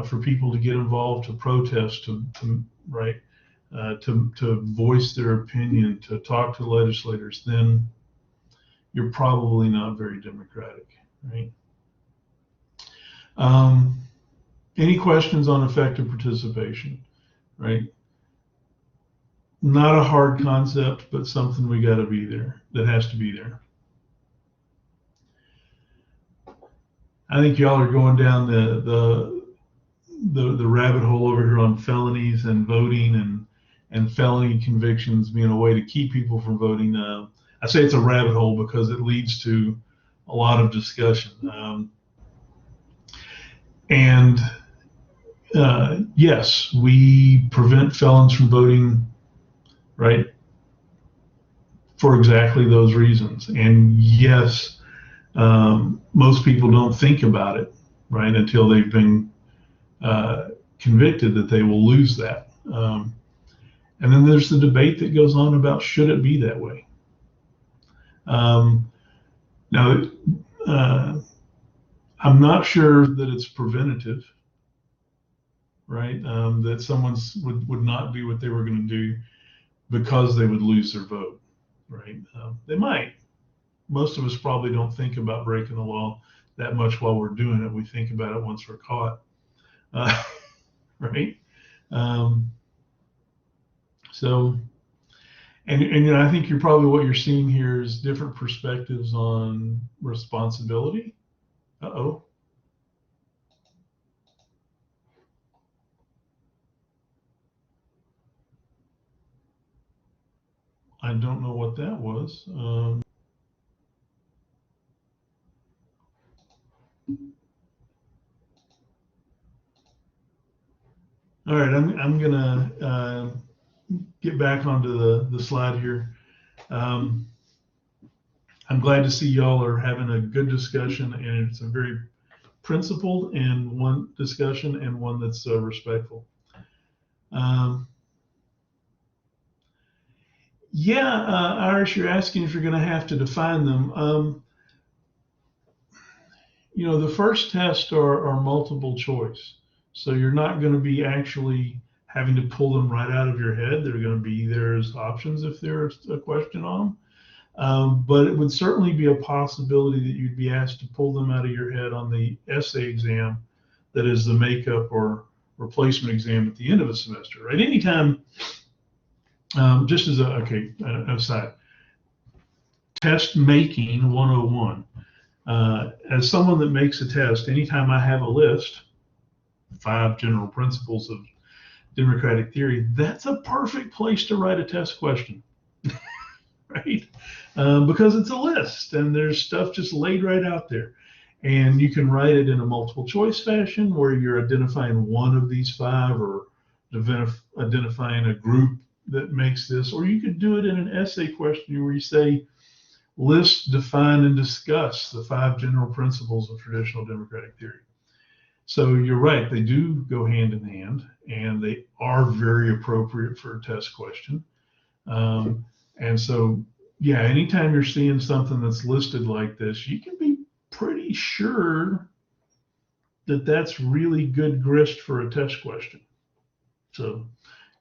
for people to get involved, to protest, to voice their opinion, to talk to legislators, then you're probably not very democratic, right? Any questions on effective participation, right? Not a hard concept, but something we got to be there, that has to be there. I think y'all are going down the rabbit hole over here on felonies and voting and felony convictions being a way to keep people from voting. I say it's a rabbit hole because it leads to a lot of discussion. Yes, we prevent felons from voting, right, for exactly those reasons. And yes, most people don't think about it, right, until they've been convicted that they will lose that. And then there's the debate that goes on about should it be that way. Now, I'm not sure that it's preventative, right? That someone would not do what they were going to do because they would lose their vote, right? They might. Most of us probably don't think about breaking the law that much while we're doing it. We think about it once we're caught, right? And I think what you're seeing here is different perspectives on responsibility. Uh-oh. I don't know what that was. All right, I'm gonna get back onto the slide here. I'm glad to see y'all are having a good discussion, and it's a very principled and one discussion and one that's respectful. Irish, you're asking if you're going to have to define them. The first test are multiple choice. So you're not going to be actually having to pull them right out of your head. They're going to be there as options if there's a question on them. But it would certainly be a possibility that you'd be asked to pull them out of your head on the essay exam, that is the makeup or replacement exam at the end of a semester, right? Anytime, just as an aside, test making 101. As someone that makes a test, anytime I have a list, 5 general principles of democratic theory, that's a perfect place to write a test question, right? Because it's a list and there's stuff just laid right out there. And you can write it in a multiple choice fashion where you're identifying one of these five or identifying a group that makes this, or you could do it in an essay question where you say, list, define, and discuss the 5 general principles of traditional democratic theory. So you're right, they do go hand in hand, and they are very appropriate for a test question. And so, yeah, anytime you're seeing something that's listed like this, you can be pretty sure that that's really good grist for a test question. So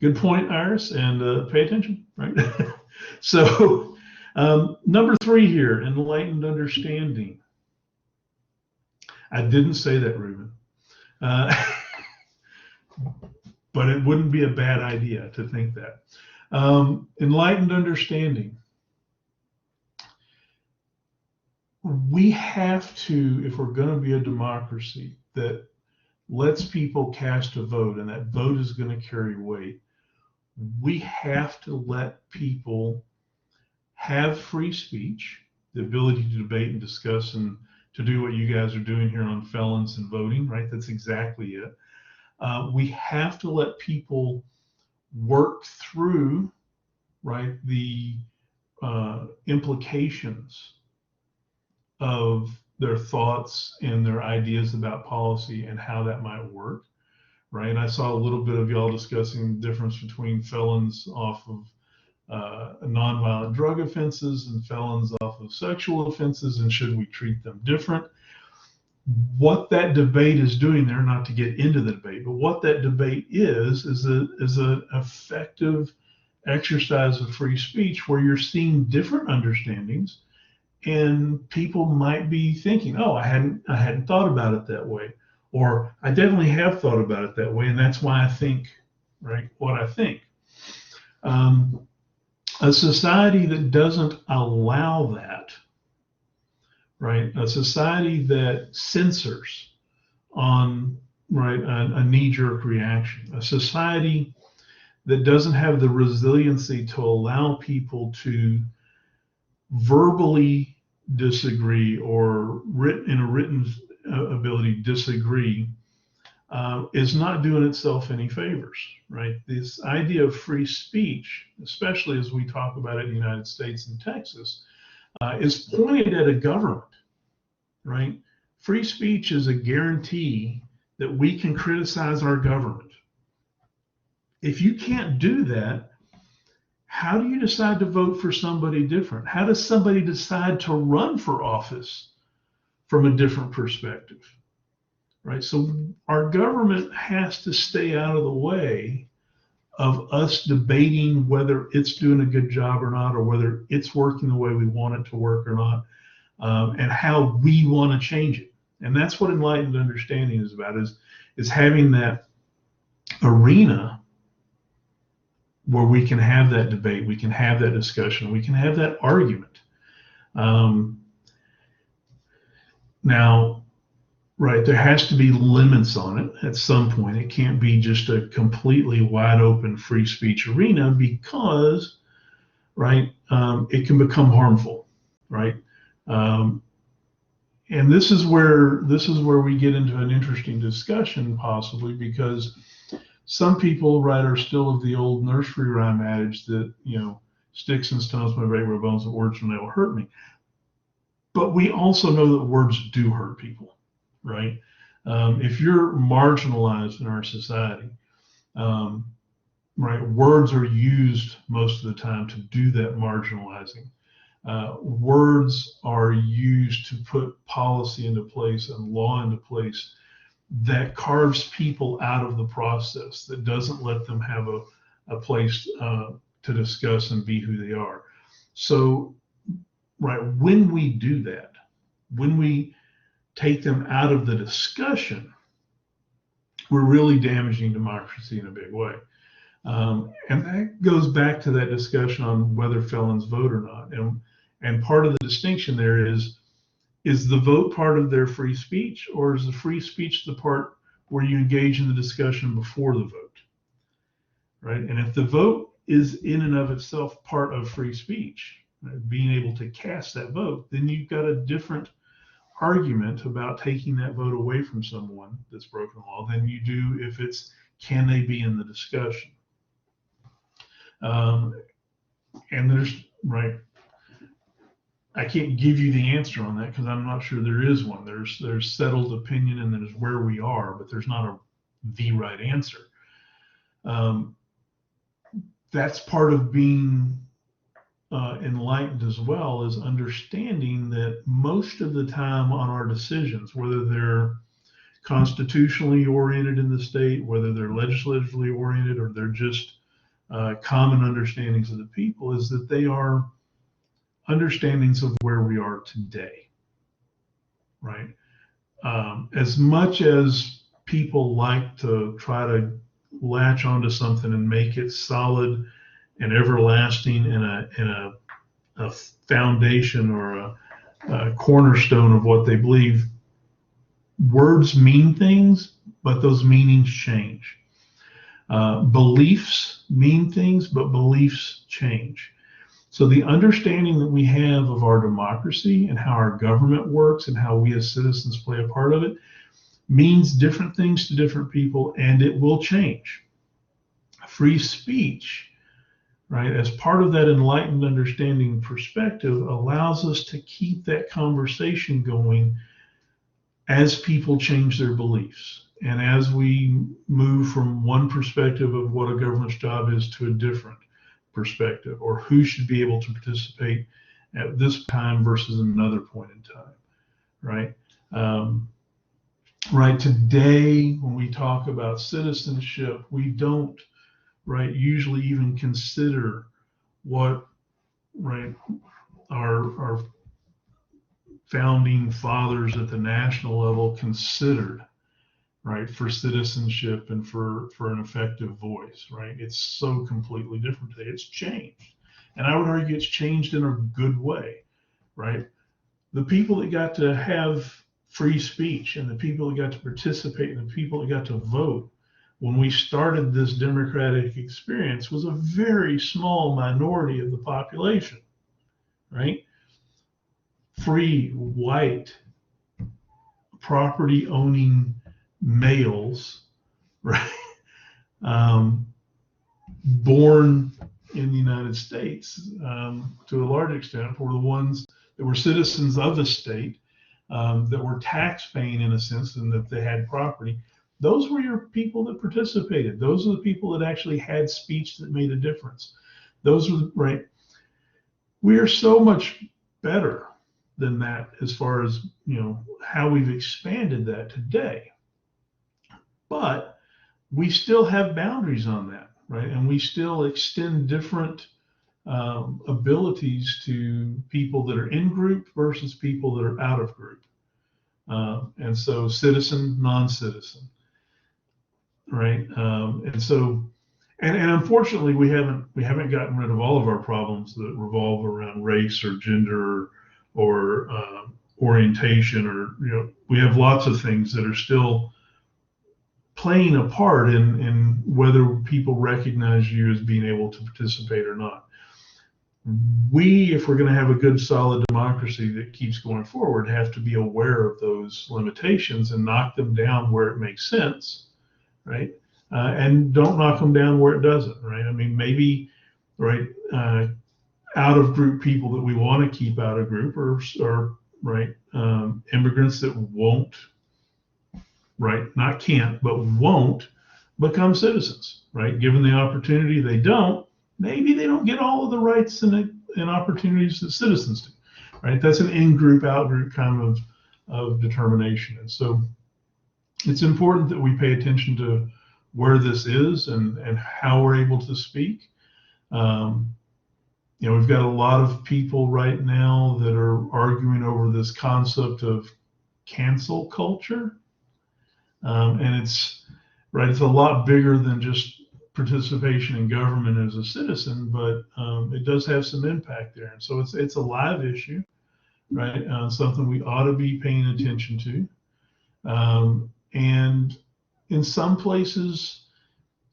good point, Iris, and pay attention, right? So number 3 here, enlightened understanding. I didn't say that, Ruben. But it wouldn't be a bad idea to think that. Enlightened understanding. We have to, if we're going to be a democracy that lets people cast a vote and that vote is going to carry weight, we have to let people have free speech, the ability to debate and discuss and to do what you guys are doing here on felons and voting, right? That's exactly it. We have to let people work through, right, the implications of their thoughts and their ideas about policy and how that might work, right? I saw a little bit of y'all discussing the difference between felons off of nonviolent drug offenses and felons off of sexual offenses, and should we treat them different? What that debate is doing there, not to get into the debate, but what that debate is an effective exercise of free speech where you're seeing different understandings, and people might be thinking, oh, I hadn't thought about it that way, or I definitely have thought about it that way, and that's why I think, right, what I think. A society that doesn't allow that, right, a society that censors on, right, a knee-jerk reaction, a society that doesn't have the resiliency to allow people to verbally disagree or in a written ability disagree, is not doing itself any favors, right? This idea of free speech, especially as we talk about it in the United States and Texas, is pointed at a government, right? Free speech is a guarantee that we can criticize our government. If you can't do that, how do you decide to vote for somebody different? How does somebody decide to run for office from a different perspective, right? So our government has to stay out of the way of us debating whether it's doing a good job or not, or whether it's working the way we want it to work or not, and how we want to change it. And that's what enlightened understanding is about, is having that arena where we can have that debate, we can have that discussion, we can have that argument. Now, right, there has to be limits on it at some point. It can't be just a completely wide open free speech arena, because, right, it can become harmful, right? And this is where we get into an interesting discussion, possibly, because some people, right, are still of the old nursery rhyme adage that, you know, sticks and stones may break my bones, but words will never hurt me. But we also know that words do hurt people, right? If you're marginalized in our society, right, words are used most of the time to do that marginalizing. Words are used to put policy into place and law into place that carves people out of the process, that doesn't let them have a place to discuss and be who they are. So, right, when we do that, when we take them out of the discussion, we're really damaging democracy in a big way. And that goes back to that discussion on whether felons vote or not. And part of the distinction there is the vote part of their free speech, or is the free speech the part where you engage in the discussion before the vote, right? And if the vote is in and of itself part of free speech, right? Being able to cast that vote, then you've got a different argument about taking that vote away from someone that's broken the law than you do if it's, can they be in the discussion? And there's, right, I can't give you the answer on that because I'm not sure there is one. There's settled opinion and there's where we are, but there's not the right answer. That's part of being enlightened as well, is understanding that most of the time on our decisions, whether they're constitutionally oriented in the state, whether they're legislatively oriented, or they're just common understandings of the people, is that they are understandings of where we are today, right? As much as people like to try to latch onto something and make it solid and everlasting and a foundation or a cornerstone of what they believe, words mean things, but those meanings change. Beliefs mean things, but beliefs change. So the understanding that we have of our democracy and how our government works and how we as citizens play a part of it means different things to different people, and it will change. Free speech, right, as part of that enlightened understanding perspective, allows us to keep that conversation going as people change their beliefs. And as we move from one perspective of what a government's job is to a different perspective, or who should be able to participate at this time versus another point in time, right? Right, today, when we talk about citizenship, we don't, right, usually even consider what, right, our founding fathers at the national level considered, right, for citizenship and for an effective voice, right? It's so completely different today. It's changed. And I would argue it's changed in a good way, right? The people that got to have free speech and the people that got to participate and the people that got to vote when we started this democratic experience was a very small minority of the population, right? Free, white, property owning males, right? Born in the United States, to a large extent, were the ones that were citizens of the state, that were tax paying in a sense, and that they had property. Those were your people that participated. Those are the people that actually had speech that made a difference. Those were, right? We are so much better than that as far as, you know, how we've expanded that today. But we still have boundaries on that, right? And we still extend different abilities to people that are in group versus people that are out of group. And so citizen, non-citizen, right? And so, and unfortunately, we haven't gotten rid of all of our problems that revolve around race or gender or orientation, or, you know, we have lots of things that are still playing a part in whether people recognize you as being able to participate or not. We, if we're going to have a good, solid democracy that keeps going forward, have to be aware of those limitations and knock them down where it makes sense, right? And don't knock them down where it doesn't, right? I mean, maybe, right, out of group people that we want to keep out of group are right, immigrants that won't, right, not can't, but won't become citizens, right? Given the opportunity, they don't. Maybe they don't get all of the rights and opportunities that citizens do, right? That's an in-group, out-group kind of determination. And so it's important that we pay attention to where this is and how we're able to speak. You know, we've got a lot of people right now that are arguing over this concept of cancel culture. And it's, right, it's a lot bigger than just participation in government as a citizen, but it does have some impact there. And so it's a live issue, right? Something we ought to be paying attention to. And in some places,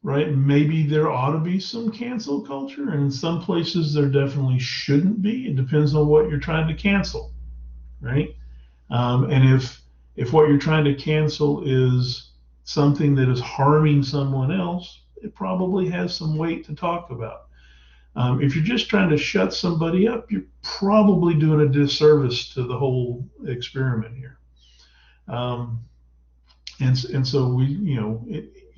right? Maybe there ought to be some cancel culture, and in some places there definitely shouldn't be. It depends on what you're trying to cancel, right? And if what you're trying to cancel is something that is harming someone else, it probably has some weight to talk about. If you're just trying to shut somebody up, you're probably doing a disservice to the whole experiment here. And so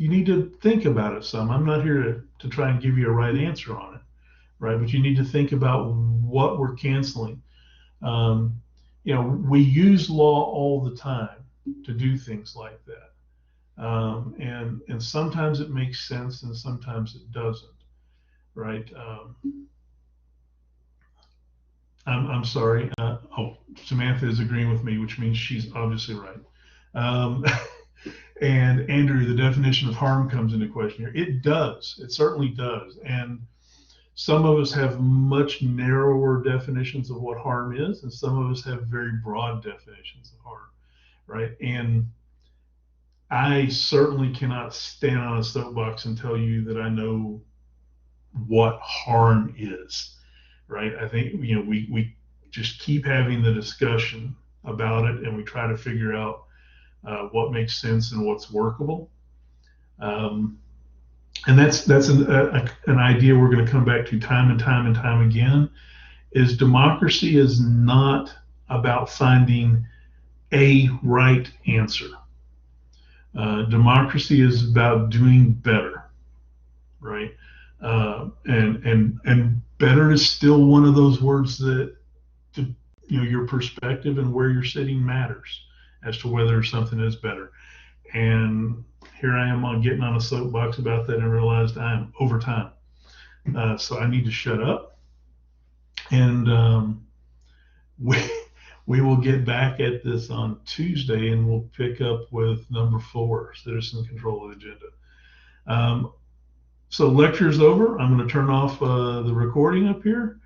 you need to think about it some. I'm not here to try and give you a right answer on it, right? But you need to think about what we're canceling. We use law all the time to do things like that. And sometimes it makes sense and sometimes it doesn't, right? I'm sorry. Samantha is agreeing with me, which means she's obviously right. And Andrew, the definition of harm comes into question here. It does. It certainly does. And some of us have much narrower definitions of what harm is, and some of us have very broad definitions of harm, right? And I certainly cannot stand on a soapbox and tell you that I know what harm is, right? I think we just keep having the discussion about it, and we try to figure out what makes sense and what's workable. And that's an idea we're going to come back to time and time and time again. Is democracy is not about finding a right answer. Democracy is about doing better, right? And better is still one of those words that your perspective and where you're sitting matters as to whether something is better. And here I am getting on a soapbox about that and realized I am over time. So I need to shut up. And we will get back at this on Tuesday, and we'll pick up with number 4, citizen control of the agenda. So lecture's over. I'm going to turn off the recording up here.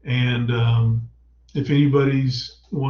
And if anybody's wants